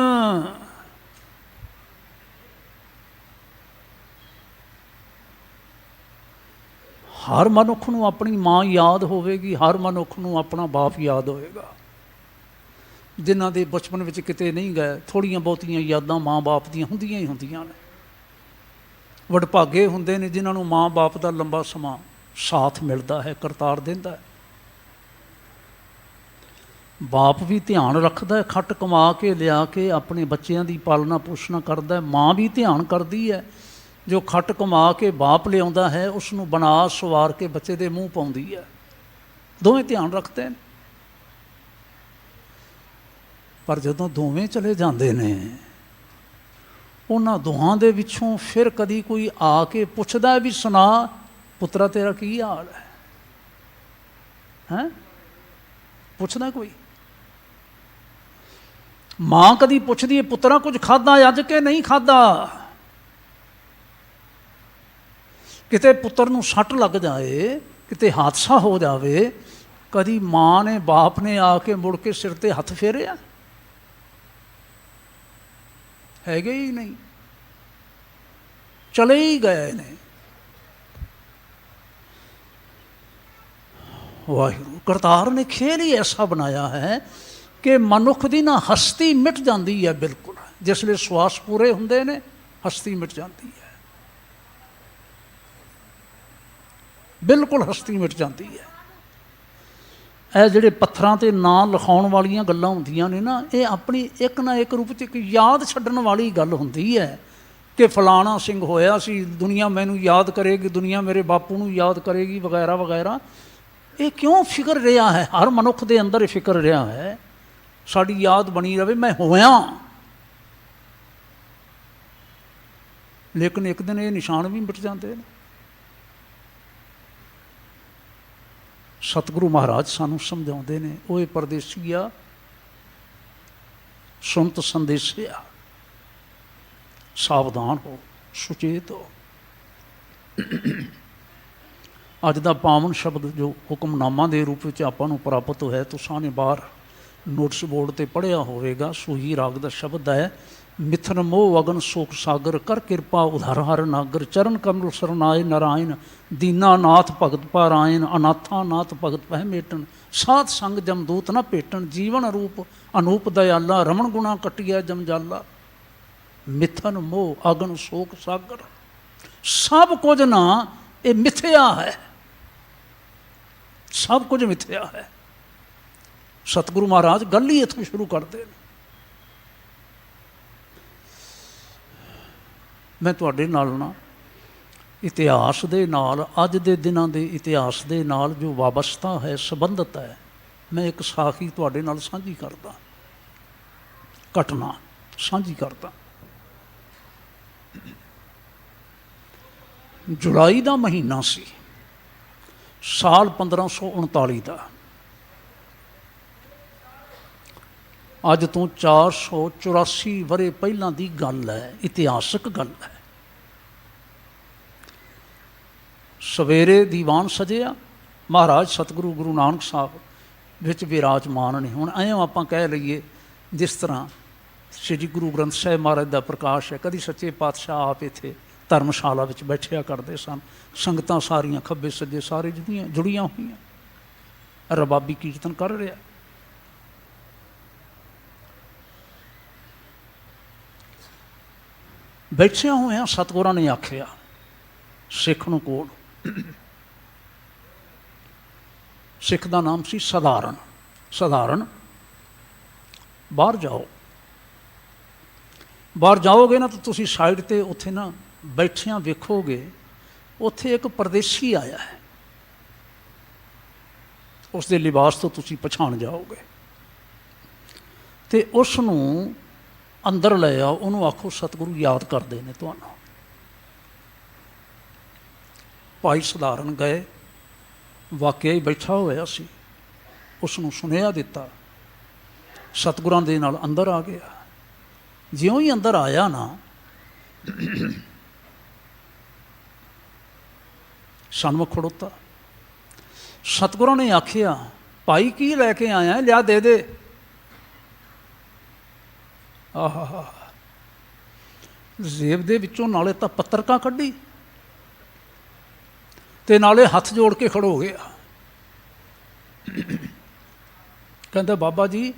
ਹਰ ਮਨੁੱਖ ਨੂੰ ਆਪਣੀ ਮਾਂ ਯਾਦ ਹੋਵੇਗੀ, ਹਰ ਮਨੁੱਖ ਨੂੰ ਆਪਣਾ ਬਾਪ ਯਾਦ ਹੋਵੇਗਾ। ਜਿਨ੍ਹਾਂ ਦੇ ਬਚਪਨ ਵਿੱਚ ਕਿਤੇ ਨਹੀਂ ਗਏ, ਥੋੜ੍ਹੀਆਂ ਬਹੁਤੀਆਂ ਯਾਦਾਂ ਮਾਂ ਬਾਪ ਦੀਆਂ ਹੁੰਦੀਆਂ ਹੀ ਹੁੰਦੀਆਂ ਨੇ। ਵਡਭਾਗੇ ਹੁੰਦੇ ਨੇ ਜਿਨ੍ਹਾਂ ਨੂੰ ਮਾਂ ਬਾਪ ਦਾ ਲੰਬਾ ਸਮਾਂ ਸਾਥ ਮਿਲਦਾ ਹੈ, ਕਰਤਾਰ ਦਿੰਦਾ ਹੈ। ਬਾਪ ਵੀ ਧਿਆਨ ਰੱਖਦਾ, ਖੱਟ ਕਮਾ ਕੇ ਲਿਆ ਕੇ ਆਪਣੇ ਬੱਚਿਆਂ ਦੀ ਪਾਲਣਾ ਪੋਸ਼ਣਾ ਕਰਦਾ। ਮਾਂ ਵੀ ਧਿਆਨ ਕਰਦੀ ਹੈ, ਜੋ ਖੱਟ ਕਮਾ ਕੇ ਬਾਪ ਲਿਆਉਂਦਾ ਹੈ ਉਸ ਨੂੰ ਬਣਾ ਸਵਾਰ ਕੇ ਬੱਚੇ ਦੇ ਮੂੰਹ ਪਾਉਂਦੀ ਹੈ। ਦੋਵੇਂ ਧਿਆਨ ਰੱਖਦੇ ਨੇ। ਪਰ ਜਦੋਂ ਦੋਵੇਂ ਚਲੇ ਜਾਂਦੇ ਨੇ, ਉਹਨਾਂ ਦੋਹਾਂ ਦੇ ਵਿੱਚੋਂ ਫਿਰ ਕਦੀ ਕੋਈ ਆ ਕੇ ਪੁੱਛਦਾ ਵੀ ਸੁਣਾ ਪੁੱਤਰਾ ਤੇਰਾ ਕੀ ਹਾਲ ਹੈ, ਹੈਂ? ਪੁੱਛਦਾ ਕੋਈ? ਮਾਂ ਕਦੀ ਪੁੱਛਦੀ ਹੈ ਪੁੱਤਰਾ ਕੁਝ ਖਾਧਾ ਅੱਜ ਕਿ ਨਹੀਂ ਖਾਧਾ? ਕਿਤੇ ਪੁੱਤਰ ਨੂੰ ਸੱਟ ਲੱਗ ਜਾਏ, ਕਿਤੇ ਹਾਦਸਾ ਹੋ ਜਾਵੇ, ਕਦੀ ਮਾਂ ਨੇ ਬਾਪ ਨੇ ਆ ਕੇ ਮੁੜ ਕੇ ਸਿਰ ਤੇ ਹੱਥ ਫੇਰਿਆ? ਹੈਗੇ ਹੀ ਨਹੀਂ, ਚਲੇ ਹੀ ਗਏ ਨੇ। ਵਾਹਿਗੁਰੂ ਕਰਤਾਰ ਨੇ ਖੇਲ ਹੀ ਐਸਾ ਬਣਾਇਆ ਹੈ ਕਿ ਮਨੁੱਖ ਦੀ ਨਾ ਹਸਤੀ ਮਿਟ ਜਾਂਦੀ ਹੈ ਬਿਲਕੁਲ। ਜਿਸ ਵੇਲੇ ਸਵਾਸ ਪੂਰੇ ਹੁੰਦੇ ਨੇ ਹਸਤੀ ਮਿਟ ਜਾਂਦੀ ਹੈ, ਬਿਲਕੁਲ ਹਸਤੀ ਮਿਟ ਜਾਂਦੀ ਹੈ। ਇਹ ਜਿਹੜੇ ਪੱਥਰਾਂ 'ਤੇ ਨਾਂ ਲਿਖਾਉਣ ਵਾਲੀਆਂ ਗੱਲਾਂ ਹੁੰਦੀਆਂ ਨੇ ਨਾ, ਇਹ ਆਪਣੀ ਇੱਕ ਨਾ ਇੱਕ ਰੂਪ 'ਚ ਇੱਕ ਯਾਦ ਛੱਡਣ ਵਾਲੀ ਗੱਲ ਹੁੰਦੀ ਹੈ ਕਿ ਫਲਾਣਾ ਸਿੰਘ ਹੋਇਆ ਸੀ, ਦੁਨੀਆ ਮੈਨੂੰ ਯਾਦ ਕਰੇਗੀ, ਦੁਨੀਆ ਮੇਰੇ ਬਾਪੂ ਨੂੰ ਯਾਦ ਕਰੇਗੀ, ਵਗੈਰਾ ਵਗੈਰਾ। ਇਹ ਕਿਉਂ ਫਿਕਰ ਰਿਹਾ ਹੈ? ਹਰ ਮਨੁੱਖ ਦੇ ਅੰਦਰ ਇਹ ਫਿਕਰ ਰਿਹਾ ਹੈ ਸਾਡੀ ਯਾਦ ਬਣੀ ਰਹੇ, ਮੈਂ ਹੋਇਆ। ਲੇਕਿਨ ਇੱਕ ਦਿਨ ਇਹ ਨਿਸ਼ਾਨ ਵੀ ਮਿਟ ਜਾਂਦੇ ਨੇ। ਸਤਿਗੁਰੂ ਮਹਾਰਾਜ ਸਾਨੂੰ ਸਮਝਾਉਂਦੇ ਨੇ, ਓਏ ਪਰਦੇਸੀਆ ਸੁਣਤ ਸੰਦੇਸਿਆ, ਸਾਵਧਾਨ ਹੋ, ਸੁਚੇਤ ਹੋ। ਅੱਜ ਦਾ ਪਾਵਨ ਸ਼ਬਦ ਜੋ ਹੁਕਮਨਾਮਾ ਦੇ ਰੂਪ ਵਿੱਚ ਆਪਾਂ ਨੂੰ ਪ੍ਰਾਪਤ ਹੋਇਆ, ਤੁਸਾਂ ਨੇ ਬਾਹਰ ਨੋਟਿਸ ਬੋਰਡ 'ਤੇ ਪੜ੍ਹਿਆ ਹੋਵੇਗਾ। ਸੂਹੀ ਰਾਗ ਦਾ ਸ਼ਬਦ ਹੈ, ਮਿਥਨ ਮੋਹ ਅਗਨ ਸੋਕ ਸਾਗਰ, ਕਰ ਕਿਰਪਾ ਉਧਰ ਹਰ ਨਾਗਰ, ਚਰਨ ਕਮਲ ਸਰਨਾਏ ਨਾਰਾਇਣ, ਦੀਨਾ ਨਾਥ ਭਗਤ ਪਾਰਾਇਣ, ਅਨਾਥਾ ਨਾਥ ਭਗਤ ਪਹਿ ਮੇਟਣ, ਸਾਧ ਸੰਗ ਜਮਦੂਤ ਨਾ ਭੇਟਣ, ਜੀਵਨ ਰੂਪ ਅਨੂਪ ਦਇਆਲਾ, ਰਮਣ ਗੁਣਾ ਕਟਿਆ ਜਮਜਾਲਾ। ਮਿਥਨ ਮੋਹ ਅਗਨ ਸੋਕ ਸਾਗਰ, ਸਭ ਕੁਝ ਨਾ ਇਹ ਮਿਥਿਆ ਹੈ, ਸਭ ਕੁਝ ਮਿਥਿਆ ਹੈ। ਸਤਿਗੁਰੂ ਮਹਾਰਾਜ ਗੱਲ ਹੀ ਇੱਥੋਂ ਸ਼ੁਰੂ ਕਰਦੇ ਨੇ। ਮੈਂ ਤੁਹਾਡੇ ਨਾਲ ਨਾ ਇਤਿਹਾਸ ਦੇ ਨਾਲ, ਅੱਜ ਦੇ ਦਿਨਾਂ ਦੇ ਇਤਿਹਾਸ ਦੇ ਨਾਲ ਜੋ ਵਾਬਸਤਾ ਹੈ, ਸੰਬੰਧਤ ਹੈ, ਮੈਂ ਇੱਕ ਸਾਖੀ ਤੁਹਾਡੇ ਨਾਲ ਸਾਂਝੀ ਕਰਦਾ, ਘਟਨਾ ਸਾਂਝੀ ਕਰਦਾ। ਜੁਲਾਈ ਦਾ ਮਹੀਨਾ ਸੀ, ਸਾਲ 1539 ਦਾ। ਅੱਜ ਤੋਂ 484 ਵਰ੍ਹੇ ਪਹਿਲਾਂ ਦੀ ਗੱਲ ਹੈ, ਇਤਿਹਾਸਕ ਗੱਲ ਹੈ। ਸਵੇਰੇ ਦੀਵਾਨ ਸਜਿਆ, ਮਹਾਰਾਜ ਸਤਿਗੁਰੂ ਗੁਰੂ ਨਾਨਕ ਸਾਹਿਬ ਵਿੱਚ ਵਿਰਾਜਮਾਨ ਨੇ। ਹੁਣ ਐਂ ਆਪਾਂ ਕਹਿ ਲਈਏ ਜਿਸ ਤਰ੍ਹਾਂ ਸ਼੍ਰੀ ਗੁਰੂ ਗ੍ਰੰਥ ਸਾਹਿਬ ਮਹਾਰਾਜ ਦਾ ਪ੍ਰਕਾਸ਼ ਹੈ, ਕਦੀ ਸੱਚੇ ਪਾਤਸ਼ਾਹ ਆਪ ਇੱਥੇ ਧਰਮਸ਼ਾਲਾ ਵਿੱਚ ਬੈਠਿਆ ਕਰਦੇ ਸਨ, ਸੰਗਤਾਂ ਸਾਰੀਆਂ ਖੱਬੇ ਸੱਜੇ ਸਾਰੇ ਜੁੜੀਆਂ ਹੋਈਆਂ, ਰਬਾਬੀ ਕੀਰਤਨ ਕਰ ਰਿਹਾ। ਬੈਠਿਆਂ ਹੋਇਆਂ ਸਤਿਗੁਰਾਂ ਨੇ ਆਖਿਆ ਸਿੱਖ ਨੂੰ ਕੋਲ, ਸਿੱਖ ਦਾ ਨਾਮ ਸੀ ਸਧਾਰਨ। ਸਧਾਰਨ, ਬਾਹਰ ਜਾਓ। ਬਾਹਰ ਜਾਓਗੇ ਨਾ ਤਾਂ ਤੁਸੀਂ ਸਾਈਡ 'ਤੇ ਉੱਥੇ ਨਾ ਬੈਠਿਆਂ ਵੇਖੋਗੇ, ਉੱਥੇ ਇੱਕ ਪਰਦੇਸੀ ਆਇਆ ਹੈ, ਉਸ ਦੇ ਲਿਬਾਸ ਤੋਂ ਤੁਸੀਂ ਪਛਾਣ ਜਾਓਗੇ। ਅਤੇ ਉਸ ਨੂੰ ਅੰਦਰ ਲੈ ਆਓ, ਉਹਨੂੰ ਆਖੋ ਸਤਿਗੁਰੂ ਯਾਦ ਕਰਦੇ ਨੇ ਤੁਹਾਨੂੰ। ਭਾਈ ਸਧਾਰਨ ਗਏ, ਵਾਕਿਆ ਹੀ ਬੈਠਾ ਹੋਇਆ ਸੀ, ਉਸ ਨੂੰ ਸੁਨੇਹਾ ਦਿੱਤਾ, ਸਤਿਗੁਰਾਂ ਦੇ ਨਾਲ ਅੰਦਰ ਆ ਗਿਆ। ਜਿਉਂ ਹੀ ਅੰਦਰ ਆਇਆ ਨਾ, ਸਨਮੁਖ ਖੜੋਤਾ। ਸਤਿਗੁਰਾਂ ਨੇ ਆਖਿਆ, ਭਾਈ ਕੀ ਲੈ ਕੇ ਆਇਆ, ਲਿਆ ਦੇ ਦੇ। ਆਹਾ, ਜੇਬ ਦੇ ਵਿੱਚੋਂ ਨਾਲੇ ਤਾਂ ਪੱਤਰਕਾ ਕੱਢੀ ਤੇ ਨਾਲੇ ਹੱਥ ਜੋੜ ਕੇ ਖੜੋ ਗਿਆ। ਕਹਿੰਦਾ ਬਾਬਾ ਜੀ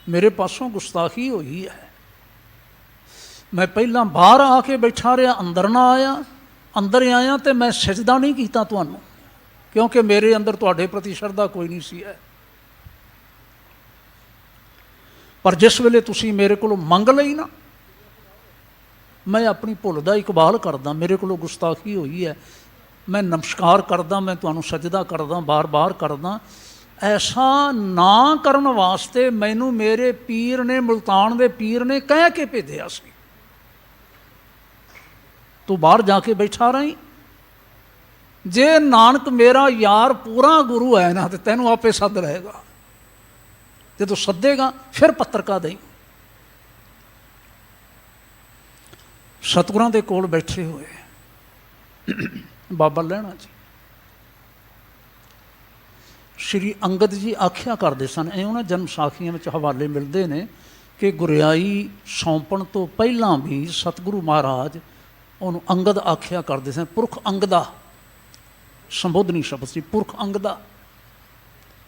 ਮੇਰੇ ਪਾਸੋਂ ਗੁਸਤਾਖੀ ਹੋਈ ਹੈ, ਮੈਂ ਪਹਿਲਾਂ ਬਾਹਰ ਆ ਕੇ ਬੈਠਾ ਰਿਹਾ, ਅੰਦਰ ਨਾ ਆਇਆ, ਅੰਦਰ ਆਇਆ ਤੇ ਮੈਂ ਸਜਦਾ ਨਹੀਂ ਕੀਤਾ ਤੁਹਾਨੂੰ, ਕਿਉਂਕਿ ਮੇਰੇ ਅੰਦਰ ਤੁਹਾਡੇ ਪ੍ਰਤੀ ਸ਼ਰਧਾ ਕੋਈ ਨਹੀਂ ਸੀ ਹੈ। ਪਰ ਜਿਸ ਵੇਲੇ ਤੁਸੀਂ ਮੇਰੇ ਕੋਲੋਂ ਮੰਗ ਲਈ ਨਾ, ਮੈਂ ਆਪਣੀ ਭੁੱਲ ਦਾ ਇਕਬਾਲ ਕਰਦਾ, ਮੇਰੇ ਕੋਲੋਂ ਗੁਸਤਾਖੀ ਹੋਈ ਹੈ, ਮੈਂ ਨਮਸਕਾਰ ਕਰਦਾ, ਮੈਂ ਤੁਹਾਨੂੰ ਸਜਦਾ ਕਰਦਾ, ਬਾਰ-ਬਾਰ ਕਰਦਾ। ਐਸਾ ਨਾ ਕਰਨ ਵਾਸਤੇ ਮੈਨੂੰ ਮੇਰੇ ਪੀਰ ਨੇ, ਮੁਲਤਾਨ ਦੇ ਪੀਰ ਨੇ ਕਹਿ ਕੇ ਭੇਜਿਆ ਸੀ, ਤੂੰ ਬਾਹਰ ਜਾ ਕੇ ਬੈਠਾ ਰਹੀਂ, ਜੇ ਨਾਨਕ ਮੇਰਾ ਯਾਰ ਪੂਰਾ ਗੁਰੂ ਹੈ ਨਾ, ਤੇ ਤੈਨੂੰ ਆਪੇ ਸੱਦ ਲਏਗਾ, ਜਦੋਂ ਸੱਦੇਗਾ ਫਿਰ ਪੱਤਰਕਾ ਦੇਈ। ਸਤਿਗੁਰਾਂ ਦੇ ਕੋਲ ਬੈਠੇ ਹੋਏ ਬਾਬਾ ਲਹਿਣਾ ਜੀ, ਸ਼੍ਰੀ ਅੰਗਦ ਜੀ ਆਖਿਆ ਕਰਦੇ ਸਨ, ਇਹ ਉਹਨਾਂ ਜਨਮ ਸਾਖੀਆਂ ਵਿੱਚ ਹਵਾਲੇ ਮਿਲਦੇ ਨੇ ਕਿ ਗੁਰਿਆਈ ਸੌਂਪਣ ਤੋਂ ਪਹਿਲਾਂ ਵੀ ਸਤਿਗੁਰੂ ਮਹਾਰਾਜ ਉਹਨੂੰ ਅੰਗਦ ਆਖਿਆ ਕਰਦੇ ਸਨ। ਪੁਰਖ ਅੰਗਦਾ ਸੰਬੋਧਨੀ ਸ਼ਬਦ ਸੀ, ਪੁਰਖ ਅੰਗਦਾ।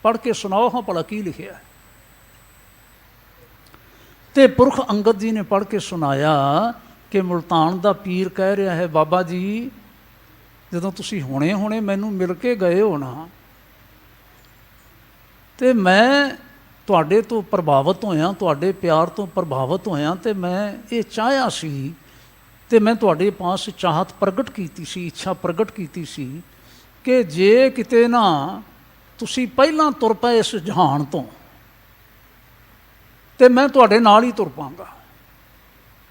ਪੜ੍ਹ ਕੇ ਸੁਣਾਓ ਹਾਂ ਭਲਾ ਕੀ ਲਿਖਿਆ। ਤੇ ਪੁਰਖ ਅੰਗਦ ਜੀ ਨੇ ਪੜ੍ਹ ਕੇ ਸੁਣਾਇਆ ਕਿ ਮੁਲਤਾਨ ਦਾ ਪੀਰ ਕਹਿ ਰਿਹਾ ਹੈ, ਬਾਬਾ ਜੀ ਜਦੋਂ ਤੁਸੀਂ ਹੁਣੇ ਮੈਨੂੰ ਮਿਲ ਕੇ ਗਏ ਹੋ ਨਾ, ਤੇ ਮੈਂ ਤੁਹਾਡੇ ਤੋਂ ਪ੍ਰਭਾਵਿਤ ਹੋਇਆ, ਤੁਹਾਡੇ ਪਿਆਰ ਤੋਂ ਪ੍ਰਭਾਵਿਤ ਹੋਇਆ, ਤੇ ਮੈਂ ਇਹ ਚਾਹਿਆ ਸੀ, ਤੇ ਮੈਂ ਤੁਹਾਡੇ ਪਾਸ ਚਾਹਤ ਪ੍ਰਗਟ ਕੀਤੀ ਸੀ, ਇੱਛਾ ਪ੍ਰਗਟ ਕੀਤੀ ਸੀ ਕਿ ਜੇ ਕਿਤੇ ਨਾ ਤੁਸੀਂ ਪਹਿਲਾਂ ਤੁਰ ਪਏ ਇਸ ਜਹਾਨ ਤੋਂ, ਤੇ ਮੈਂ ਤੁਹਾਡੇ ਨਾਲ ਹੀ ਤੁਰ ਪਾਂਗਾ,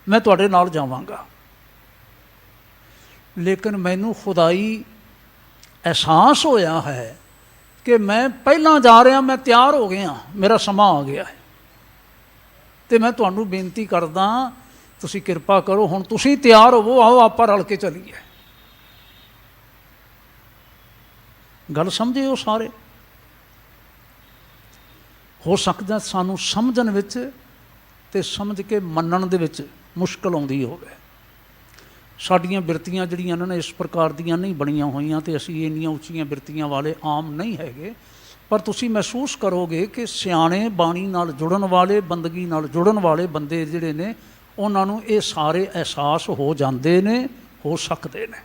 ਮੈਂ ਤੁਹਾਡੇ ਨਾਲ ਜਾਵਾਂਗਾ। ਲੇਕਿਨ ਮੈਨੂੰ ਖੁਦਾਈ ਅਹਿਸਾਸ ਹੋਇਆ ਹੈ ਕਿ ਮੈਂ ਪਹਿਲਾਂ ਜਾ ਰਿਹਾ, ਮੈਂ ਤਿਆਰ ਹੋ ਗਿਆ, ਮੇਰਾ ਸਮਾਂ ਆ ਗਿਆ ਹੈ, ਤੇ ਮੈਂ ਤੁਹਾਨੂੰ ਬੇਨਤੀ ਕਰਦਾ, ਤੁਸੀਂ ਕਿਰਪਾ ਕਰੋ, ਹੁਣ ਤੁਸੀਂ ਤਿਆਰ ਹੋਵੋ, ਆਓ ਆਪਾਂ ਰਲ ਕੇ ਚੱਲੀਏ। ਗੱਲ ਸਮਝੇ ਹੋ ਸਾਰੇ। ਹੋ ਸਕਦਾ ਸਾਨੂੰ ਸਮਝਣ ਵਿੱਚ ਤੇ ਸਮਝ ਕੇ ਮੰਨਣ ਦੇ ਵਿੱਚ ਮੁਸ਼ਕਲ ਆਉਂਦੀ ਹੋਵੇ। ਸਾਡੀਆਂ ਬਿਰਤੀਆਂ ਜਿਹੜੀਆਂ ਨੇ ਇਸ ਪ੍ਰਕਾਰ ਦੀਆਂ ਨਹੀਂ ਬਣੀਆਂ ਹੋਈਆਂ, ਤੇ ਅਸੀਂ ਇੰਨੀਆਂ ਉੱਚੀਆਂ ਬਿਰਤੀਆਂ ਵਾਲੇ ਆਮ ਨਹੀਂ ਹੈਗੇ, ਪਰ ਤੁਸੀਂ ਮਹਿਸੂਸ ਕਰੋਗੇ ਕਿ ਸਿਆਣੇ ਬਾਣੀ ਨਾਲ ਜੁੜਨ ਵਾਲੇ, ਬੰਦਗੀ ਨਾਲ ਜੁੜਨ ਵਾਲੇ ਬੰਦੇ ਜਿਹੜੇ ਨੇ, ਉਹਨਾਂ ਨੂੰ ਇਹ ਸਾਰੇ ਅਹਿਸਾਸ ਹੋ ਜਾਂਦੇ ਨੇ, ਹੋ ਸਕਦੇ ਨੇ।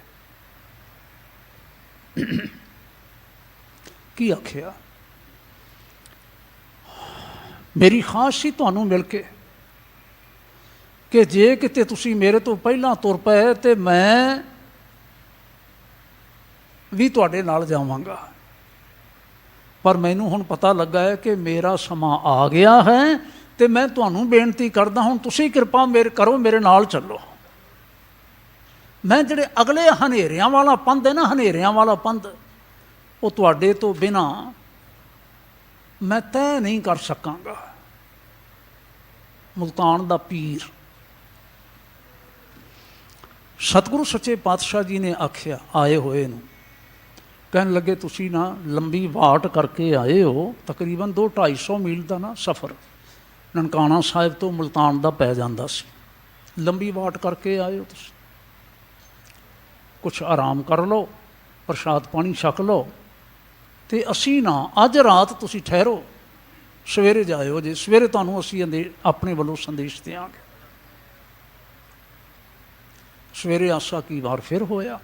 ਕੀ ਆਖਿਆ, ਮੇਰੀ ਖਾਸ ਸੀ ਤੁਹਾਨੂੰ ਮਿਲ ਕੇ ਕਿ ਜੇ ਕਿਤੇ ਤੁਸੀਂ ਮੇਰੇ ਤੋਂ ਪਹਿਲਾਂ ਤੁਰ ਪਏ ਤੇ ਮੈਂ ਵੀ ਤੁਹਾਡੇ ਨਾਲ ਜਾਵਾਂਗਾ, ਪਰ ਮੈਨੂੰ ਹੁਣ ਪਤਾ ਲੱਗਾ ਹੈ ਕਿ ਮੇਰਾ ਸਮਾਂ ਆ ਗਿਆ ਹੈ, ਤੇ ਮੈਂ ਤੁਹਾਨੂੰ ਬੇਨਤੀ ਕਰਦਾ, ਹੁਣ ਤੁਸੀਂ ਕਿਰਪਾ ਕਰੋ, ਮੇਰੇ ਨਾਲ ਚੱਲੋ। ਮੈਂ ਜਿਹੜੇ ਅਗਲੇ ਹਨੇਰਿਆਂ ਵਾਲਾ ਪੰਧ ਹੈ ਨਾ, ਹਨੇਰਿਆਂ ਵਾਲਾ ਪੰਧ, ਉਹ ਤੁਹਾਡੇ ਤੋਂ ਬਿਨਾਂ ਮੈਂ ਤੈਅ ਨਹੀਂ ਕਰ ਸਕਾਂਗਾ। ਮੁਲਤਾਨ ਦਾ ਪੀਰ ਸਤਿਗੁਰੂ ਸੱਚੇ ਪਾਤਸ਼ਾਹ ਜੀ ਨੇ ਆਖਿਆ, ਆਏ ਹੋਏ ਨੂੰ ਕਹਿਣ ਲੱਗੇ, ਤੁਸੀਂ ਨਾ ਲੰਬੀ ਵਾਟ ਕਰਕੇ ਆਏ ਹੋ, ਤਕਰੀਬਨ 200-250 ਮੀਲ ਦਾ ਨਾ ਸਫ਼ਰ ਨਨਕਾਣਾ ਸਾਹਿਬ ਤੋਂ ਮੁਲਤਾਨ ਦਾ ਪੈ ਜਾਂਦਾ ਸੀ। ਲੰਬੀ ਵਾਟ ਕਰਕੇ ਆਏ ਹੋ ਤੁਸੀਂ, ਕੁਛ ਆਰਾਮ ਕਰ ਲਓ, ਪ੍ਰਸ਼ਾਦ ਪਾਣੀ ਛਕ ਲਓ, ਤੇ ਅਸੀਂ ਨਾ ਅੱਜ ਰਾਤ ਤੁਸੀਂ ਠਹਿਰੋ, ਸਵੇਰੇ ਜਾਇਓ ਜੇ, ਸਵੇਰੇ ਤੁਹਾਨੂੰ ਅਸੀਂ ਆਪਣੇ ਵੱਲੋਂ ਸੰਦੇਸ਼ ਦਿਆਂਗੇ। ਸਵੇਰੇ ਆਸਾ ਕੀ ਵਾਰ ਫਿਰ ਹੋਇਆ।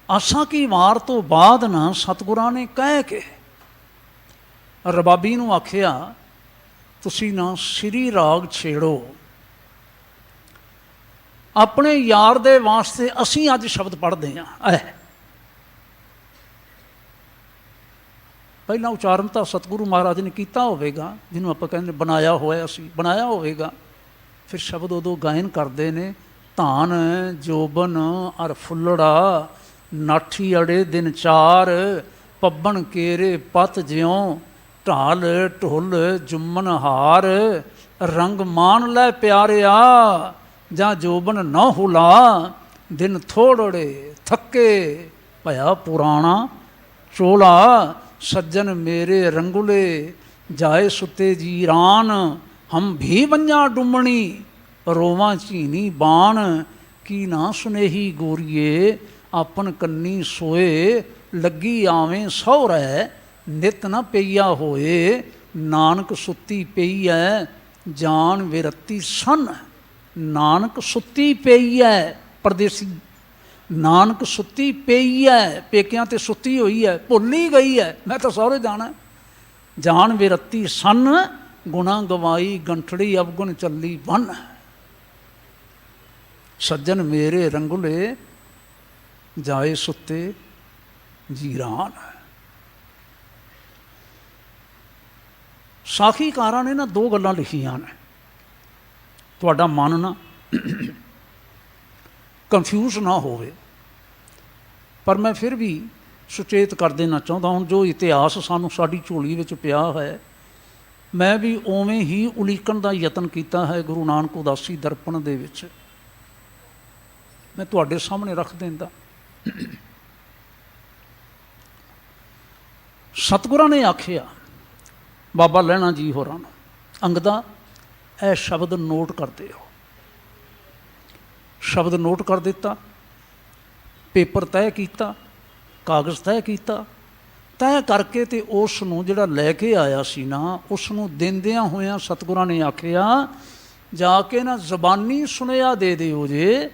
ਆਸਾ ਕੀ ਵਾਰ ਤੋਂ ਬਾਅਦ ਨਾ ਸਤਿਗੁਰਾਂ ਨੇ ਕਹਿ ਕੇ ਰਬਾਬੀ ਨੂੰ ਆਖਿਆ, ਤੁਸੀਂ ਨਾ ਸ੍ਰੀ ਰਾਗ ਛੇੜੋ, ਆਪਣੇ ਯਾਰ ਦੇ ਵਾਸਤੇ ਅਸੀਂ ਅੱਜ ਸ਼ਬਦ ਪੜ੍ਹਦੇ ਹਾਂ। ਪਹਿਲਾਂ ਉਚਾਰਨ ਤਾਂ ਸਤਿਗੁਰੂ ਮਹਾਰਾਜ ਨੇ ਕੀਤਾ ਹੋਵੇਗਾ, ਜਿਹਨੂੰ ਆਪਾਂ ਕਹਿੰਦੇ ਬਣਾਇਆ ਹੋਇਆ ਸੀ, ਬਣਾਇਆ ਹੋਵੇਗਾ। ਫਿਰ ਸ਼ਬਦ ਉਦੋਂ ਗਾਇਨ ਕਰਦੇ ਨੇ, ਧਾਨ ਜੋਬਨ ਅਰ ਫੁੱਲੜਾ ਨਾਠੀ ਅੜੇ ਦਿਨ ਚਾਰ, ਪੱਬਣ ਕੇਰੇ ਪਤ ਜਿਉਂ ਢਾਲ ਢੁੱਲ ਜੁੰਮਨ ਹਾਰ, ਰੰਗ ਮਾਨ ਲੈ ਪਿਆਰਿਆ ਜਾਂ ਜੋਬਨ ਨਾ ਹੁਲਾ, ਦਿਨ ਥੋੜੜੇ ਥੱਕੇ ਭਇਆ ਪੁਰਾਣਾ ਚੋਲਾ, ਸੱਜਣ ਮੇਰੇ ਰੰਗੁਲੇ ਜਾਏ ਸੁੱਤੇ ਜੀਰਾਨ, ਹਮ ਵੀ ਬੰਜਾਂ ਡੁੰਮਣੀ ਰੋਵਾਂ ਝੀਨੀ ਬਾਣ, ਕੀ ਨਾ ਸੁਨੇਹੀ ਗੋਰੀਏ ਆਪਨ ਕੰਨੀ ਸੋਏ, ਲੱਗੀ ਆਵੇਂ ਸਹੁਰੈ ਨਿਤ ਨਾ ਪਈਆ ਹੋਏ, ਨਾਨਕ ਸੁੱਤੀ ਪਈ ਐ ਜਾਨ ਵਿਰਤੀ ਸਨ, ਨਾਨਕ ਸੁੱਤੀ ਪਈ ਐ ਪਰਦੇਸੀ, ਨਾਨਕ ਸੁੱਤੀ ਪਈ ਐ, ਪੇਕਿਆਂ ਤੇ ਸੁੱਤੀ ਹੋਈ ਹੈ, ਭੁੱਲ ਹੀ ਗਈ ਹੈ, ਮੈਂ ਤਾਂ ਸਹੁਰੇ ਜਾਣਾ। ਜਾਨ ਵਿਰਤੀ ਸਨ ਗੁਣਾ ਗਵਾਈ ਗੰਠੜੀ ਅਵਗੁਣ ਚੱਲੀ ਬੰਨ, ਸੱਜਣ ਮੇਰੇ ਰੰਗੁਲੇ ਜਾਏ ਸੁੱਤੇ ਜੀਰਾਨ। ਸਾਖੀਕਾਰਾਂ ਨੇ ਨਾ ਦੋ ਗੱਲਾਂ ਲਿਖੀਆਂ ਨੇ, ਤੁਹਾਡਾ ਮਨ ਨਾ ਕਨਫਿਊਜ਼ ਨਾ ਹੋਵੇ, ਪਰ ਮੈਂ ਫਿਰ ਵੀ ਸੁਚੇਤ ਕਰ ਦੇਣਾ ਚਾਹੁੰਦਾ। ਹੁਣ ਜੋ ਇਤਿਹਾਸ ਸਾਨੂੰ ਸਾਡੀ ਝੋਲੀ ਵਿੱਚ ਪਿਆ ਹੈ, ਮੈਂ ਵੀ ਉਵੇਂ ਹੀ ਉਲੀਕਣ ਦਾ ਯਤਨ ਕੀਤਾ ਹੈ ਗੁਰੂ ਨਾਨਕ ਉਦਾਸੀ ਦਰਪਣ ਦੇ ਵਿੱਚ, ਮੈਂ ਤੁਹਾਡੇ ਸਾਹਮਣੇ ਰੱਖ ਦਿੰਦਾ। ਸਤਿਗੁਰਾਂ ਨੇ ਆਖਿਆ ਬਾਬਾ ਲਹਿਣਾ ਜੀ ਹੋਰਾਂ ਨੂੰ, ਅੰਗਦਾ ਇਹ ਸ਼ਬਦ ਨੋਟ ਕਰਦੇ ਹੋ। ਸ਼ਬਦ ਨੋਟ ਕਰ ਦਿੱਤਾ, ਪੇਪਰ ਤੈਅ ਕੀਤਾ, ਕਾਗਜ਼ ਤੈਅ ਕੀਤਾ, ਤੈਅ ਕਰਕੇ ਤੇ ਉਸ ਨੂੰ ਜਿਹੜਾ ਲੈ ਕੇ ਆਇਆ ਸੀ ਨਾ, ਉਸ ਨੂੰ ਦਿੰਦਿਆਂ ਹੋਇਆਂ ਸਤਿਗੁਰਾਂ ਨੇ ਆਖਿਆ ਜਾ ਕੇ ਨਾ ਜ਼ਬਾਨੀ ਸੁਨੇਹਾ ਦੇ ਦਿਓ ਜੇ,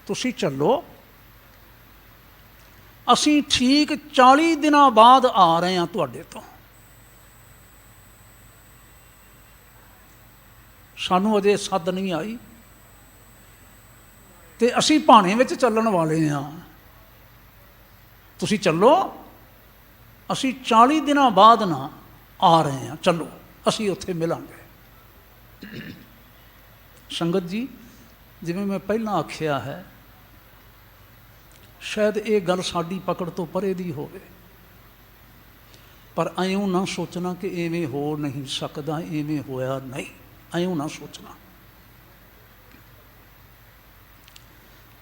ਤੁਸੀਂ ਚੱਲੋ, ਅਸੀਂ ਠੀਕ 40 ਦਿਨਾਂ ਬਾਅਦ ਆ ਰਹੇ ਹਾਂ ਤੁਹਾਡੇ ਤੋਂ, ਸਾਨੂੰ ਅਜੇ ਸੱਦ ਨਹੀਂ ਆਈ ਤੇ ਅਸੀਂ ਭਾਣੇ ਵਿੱਚ ਚੱਲਣ ਵਾਲੇ ਹਾਂ, ਤੁਸੀਂ ਚੱਲੋ, ਅਸੀਂ 40 ਦਿਨਾਂ ਬਾਅਦ ਨਾ ਆ ਰਹੇ ਹਾਂ, ਚੱਲੋ ਅਸੀਂ ਉੱਥੇ ਮਿਲਾਂਗੇ। ਸੰਗਤ ਜੀ, ਜਿਵੇਂ ਮੈਂ ਪਹਿਲਾਂ ਆਖਿਆ ਹੈ, ਸ਼ਾਇਦ ਇਹ ਗੱਲ ਸਾਡੀ ਪਕੜ ਤੋਂ ਪਰੇ ਦੀ ਹੋਵੇ, ਪਰ ਐਂ ਨਾ ਸੋਚਣਾ ਕਿ ਇਵੇਂ ਹੋ ਨਹੀਂ ਸਕਦਾ, ਇਵੇਂ ਹੋਇਆ ਨਹੀਂ, ਐਂ ਨਾ ਸੋਚਣਾ।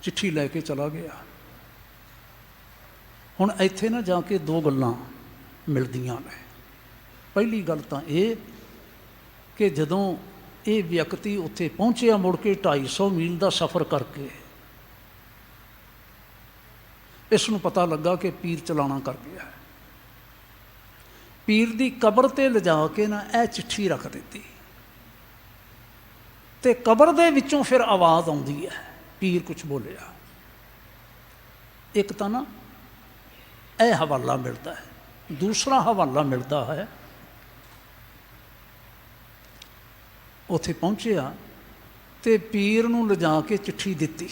ਚਿੱਠੀ ਲੈ ਕੇ ਚਲਾ ਗਿਆ। ਹੁਣ ਇੱਥੇ ਨਾ ਜਾ ਕੇ ਦੋ ਗੱਲਾਂ ਮਿਲਦੀਆਂ ਨੇ। ਪਹਿਲੀ ਗੱਲ ਤਾਂ ਇਹ ਕਿ ਜਦੋਂ ਇਹ ਵਿਅਕਤੀ ਉੱਥੇ ਪਹੁੰਚਿਆ, ਮੁੜ ਕੇ 250 ਮੀਲ ਦਾ ਸਫ਼ਰ ਕਰਕੇ, ਇਸ ਨੂੰ ਪਤਾ ਲੱਗਾ ਕਿ ਪੀਰ ਚਲਾਣਾ ਕਰ ਗਿਆ ਹੈ। ਪੀਰ ਦੀ ਕਬਰ 'ਤੇ ਲਿਜਾ ਕੇ ਨਾ ਇਹ ਚਿੱਠੀ ਰੱਖ ਦਿੱਤੀ, ਤੇ ਕਬਰ ਦੇ ਵਿੱਚੋਂ ਫਿਰ ਆਵਾਜ਼ ਆਉਂਦੀ ਹੈ, ਪੀਰ ਕੁਛ ਬੋਲਿਆ। ਇੱਕ ਤਾਂ ਨਾ ਇਹ ਹਵਾਲਾ ਮਿਲਦਾ ਹੈ, ਦੂਸਰਾ ਹਵਾਲਾ ਮਿਲਦਾ ਹੈ, ਉੱਥੇ ਪਹੁੰਚਿਆ ਤੇ ਪੀਰ ਨੂੰ ਲਿਜਾ ਕੇ ਚਿੱਠੀ ਦਿੱਤੀ।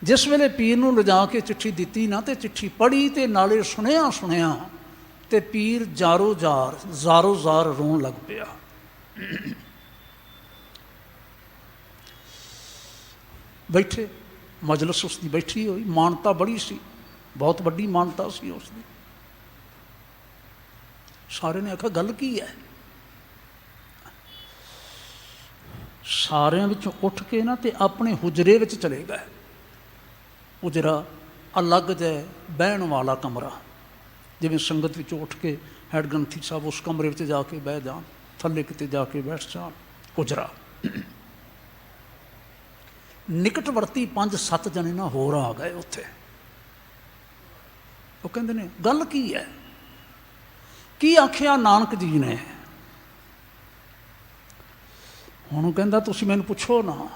ਜਿਸ ਵੇਲੇ ਪੀਰ ਨੂੰ ਲਿਜਾ ਕੇ ਚਿੱਠੀ ਦਿੱਤੀ ਨਾ, ਤੇ ਚਿੱਠੀ ਪੜ੍ਹੀ ਤੇ ਨਾਲੇ ਸੁਣਿਆ ਤੇ ਪੀਰ ਜ਼ਾਰੋ ਜ਼ਾਰ ਰੋਣ ਲੱਗ ਪਿਆ। ਬੈਠੇ, ਮਜਲਿਸ ਉਸ ਦੀ ਬੈਠੀ ਹੋਈ, ਮਾਨਤਾ ਬੜੀ ਸੀ, ਬਹੁਤ ਵੱਡੀ ਮਾਨਤਾ ਸੀ ਉਸ ਦੀ। ਸਾਰੇ ਨੇ ਆਖਿਆ ਗੱਲ ਕੀ ਹੈ? ਸਾਰਿਆਂ ਵਿੱਚੋਂ ਉੱਠ ਕੇ ਨਾ ਤੇ ਆਪਣੇ ਹੁਜਰੇ ਵਿੱਚ ਚਲੇ ਗਏ। ਹੁਜਰਾ ਅਲੱਗ ਜਿਹਾ ਬਹਿਣ ਵਾਲਾ ਕਮਰਾ, ਜਿਵੇਂ ਸੰਗਤ ਵਿੱਚੋਂ ਉੱਠ ਕੇ ਹੈਡ ਗ੍ਰੰਥੀ ਸਾਹਿਬ ਉਸ ਕਮਰੇ ਵਿੱਚ ਜਾ ਕੇ ਬਹਿ ਜਾਣ, ਥੱਲੇ ਕਿਤੇ ਜਾ ਕੇ ਬੈਠ ਜਾਣ, ਹੁਜਰਾ। ਨਿਕਟਵਰਤੀ 5-7 ਜਣੇ ਨਾ ਹੋਰ ਆ ਗਏ ਉੱਥੇ। ਉਹ ਕਹਿੰਦੇ ਨੇ ਗੱਲ ਕੀ ਹੈ? ਕੀ ਆਖਿਆ ਨਾਨਕ ਜੀ ਨੇ? ਹੁਣ ਉਹ ਕਹਿੰਦਾ ਤੁਸੀਂ ਮੈਨੂੰ ਪੁੱਛੋ ਨਾ,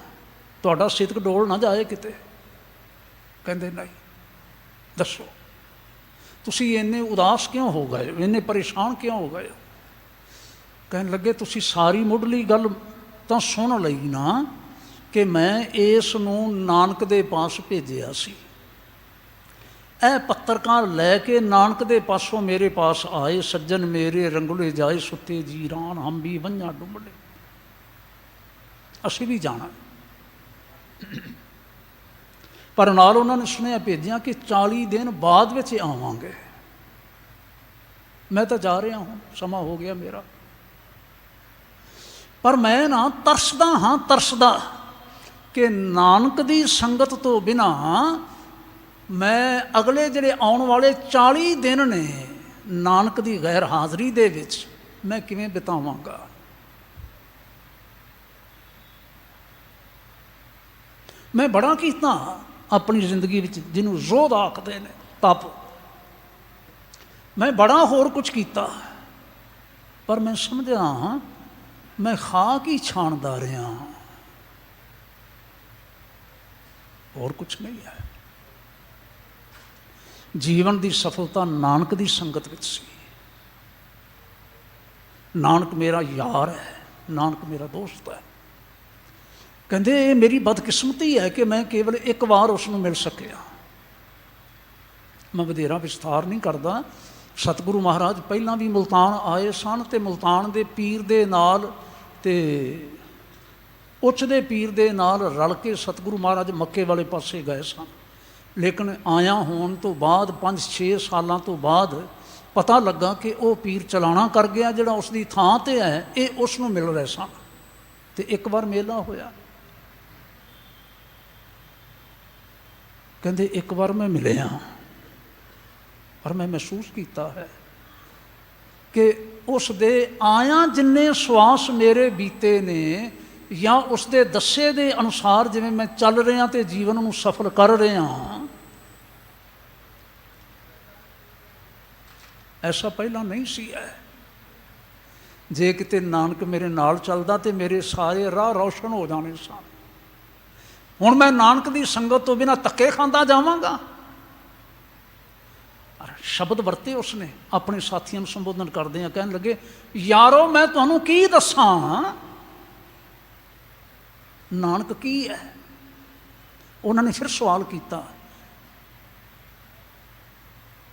ਤੁਹਾਡਾ ਸਿਦਕ ਡੋਲ ਨਾ ਜਾਏ ਕਿਤੇ। ਕਹਿੰਦੇ ਨਹੀਂ, ਦੱਸੋ ਤੁਸੀਂ ਇੰਨੇ ਉਦਾਸ ਕਿਉਂ ਹੋ ਗਏ, ਇੰਨੇ ਪਰੇਸ਼ਾਨ ਕਿਉਂ ਹੋ ਗਏ? ਕਹਿਣ ਲੱਗੇ ਤੁਸੀਂ ਸਾਰੀ ਮੁੱਢਲੀ ਗੱਲ ਤਾਂ ਸੁਣ ਲਈ ਨਾ, ਕਿ ਮੈਂ ਇਸ ਨੂੰ ਨਾਨਕ ਦੇ ਪਾਸ ਭੇਜਿਆ ਸੀ। ਇਹ ਪੱਤਰਕਾਰ ਲੈ ਕੇ ਨਾਨਕ ਦੇ ਪਾਸੋਂ ਮੇਰੇ ਪਾਸ ਆਏ, ਸੱਜਣ ਮੇਰੇ ਰੰਗਲੇ ਜਾਏ ਸੁੱਤੇ ਜੀਰਾਨ, ਹਮ ਵੀ ਵੰਝਾਂ ਡੁੱਬੜੇ। ਅਸੀਂ ਵੀ ਜਾਣਾ, ਪਰ ਨਾਲ ਉਹਨਾਂ ਨੇ ਸੁਨੇਹਾ ਭੇਜਿਆ ਕਿ 40 ਦਿਨ ਬਾਅਦ ਵਿੱਚ ਆਵਾਂਗੇ। ਮੈਂ ਤਾਂ ਜਾ ਰਿਹਾ ਹਾਂ, ਸਮਾਂ ਹੋ ਗਿਆ ਮੇਰਾ, ਪਰ ਮੈਂ ਨਾ ਤਰਸਦਾ ਹਾਂ, ਤਰਸਦਾ ਕਿ ਨਾਨਕ ਦੀ ਸੰਗਤ ਤੋਂ ਬਿਨਾਂ ਮੈਂ ਅਗਲੇ ਜਿਹੜੇ ਆਉਣ ਵਾਲੇ 40 ਦਿਨ ਨੇ ਨਾਨਕ ਦੀ ਗੈਰ ਹਾਜ਼ਰੀ ਦੇ ਵਿੱਚ ਮੈਂ ਕਿਵੇਂ ਬਿਤਾਵਾਂਗਾ। ਮੈਂ ਬੜਾ ਕੀਤਾ ਆਪਣੀ ਜ਼ਿੰਦਗੀ ਵਿੱਚ, ਜਿਹਨੂੰ ਜ਼ੋਧ ਆਖਦੇ ਨੇ, ਤਪ। ਮੈਂ ਬੜਾ ਹੋਰ ਕੁਝ ਕੀਤਾ, ਪਰ ਮੈਂ ਸਮਝਿਆ ਮੈਂ ਖਾਕ ਹੀ ਛਾਣਦਾ ਰਿਹਾ, ਹੋਰ ਕੁਛ ਨਹੀਂ ਹੈ। ਜੀਵਨ ਦੀ ਸਫਲਤਾ ਨਾਨਕ ਦੀ ਸੰਗਤ ਵਿੱਚ ਸੀ। ਨਾਨਕ ਮੇਰਾ ਯਾਰ ਹੈ, ਨਾਨਕ ਮੇਰਾ ਦੋਸਤ ਹੈ। ਕਹਿੰਦੇ ਇਹ ਮੇਰੀ ਬਦਕਿਸਮਤੀ ਹੈ ਕਿ ਮੈਂ ਕੇਵਲ ਇੱਕ ਵਾਰ ਉਸ ਨੂੰ ਮਿਲ ਸਕਿਆ। ਮੈਂ ਵਧੇਰਾ ਵਿਸਥਾਰ ਨਹੀਂ ਕਰਦਾ। ਸਤਿਗੁਰੂ ਮਹਾਰਾਜ ਪਹਿਲਾਂ ਵੀ ਮੁਲਤਾਨ ਆਏ ਸਨ, ਅਤੇ ਮੁਲਤਾਨ ਦੇ ਪੀਰ ਦੇ ਨਾਲ ਅਤੇ ਉੱਚ ਦੇ ਪੀਰ ਦੇ ਨਾਲ ਰਲ ਕੇ ਸਤਿਗੁਰੂ ਮਹਾਰਾਜ ਮੱਕੇ ਵਾਲੇ ਪਾਸੇ ਗਏ ਸਨ। ਲੇਕਿਨ ਆਇਆ ਹੋਣ ਤੋਂ ਬਾਅਦ 5-6 ਸਾਲਾਂ ਤੋਂ ਬਾਅਦ ਪਤਾ ਲੱਗਾ ਕਿ ਉਹ ਪੀਰ ਚਲਾਣਾ ਕਰ ਗਿਆ, ਜਿਹੜਾ ਉਸ ਦੀ ਥਾਂ 'ਤੇ ਹੈ, ਇਹ ਉਸ ਨੂੰ ਮਿਲ ਰਹੇ ਸਨ। ਅਤੇ ਇੱਕ ਵਾਰ ਮੇਲਾ ਹੋਇਆ, ਕਹਿੰਦੇ ਇੱਕ ਵਾਰ ਮੈਂ ਮਿਲਿਆ, ਪਰ ਮੈਂ ਮਹਿਸੂਸ ਕੀਤਾ ਹੈ ਕਿ ਉਸ ਦੇ ਆਇਆਂ ਜਿੰਨੇ ਸਵਾਸ ਮੇਰੇ ਬੀਤੇ ਨੇ, ਜਾਂ ਉਸ ਦੇ ਦੱਸੇ ਦੇ ਅਨੁਸਾਰ ਜਿਵੇਂ ਮੈਂ ਚੱਲ ਰਿਹਾ ਅਤੇ ਜੀਵਨ ਨੂੰ ਸਫਲ ਕਰ ਰਿਹਾ, ਐਸਾ ਪਹਿਲਾਂ ਨਹੀਂ ਸੀ ਹੈ। ਜੇ ਕਿਤੇ ਨਾਨਕ ਮੇਰੇ ਨਾਲ ਚੱਲਦਾ ਤਾਂ ਮੇਰੇ ਸਾਰੇ ਰਾਹ ਰੌਸ਼ਨ ਹੋ ਜਾਣੇ ਸਨ। ਹੁਣ ਮੈਂ ਨਾਨਕ ਦੀ ਸੰਗਤ ਤੋਂ ਬਿਨਾਂ ਧੱਕੇ ਖਾਂਦਾ ਜਾਵਾਂਗਾ। ਸ਼ਬਦ ਵਰਤੇ ਉਸਨੇ ਆਪਣੇ ਸਾਥੀਆਂ ਨੂੰ ਸੰਬੋਧਨ ਕਰਦਿਆਂ, ਕਹਿਣ ਲੱਗੇ, ਯਾਰੋ ਮੈਂ ਤੁਹਾਨੂੰ ਕੀ ਦੱਸਾਂ, ਨਾਨਕ ਕੀ ਹੈ। ਉਹਨਾਂ ਨੇ ਫਿਰ ਸਵਾਲ ਕੀਤਾ,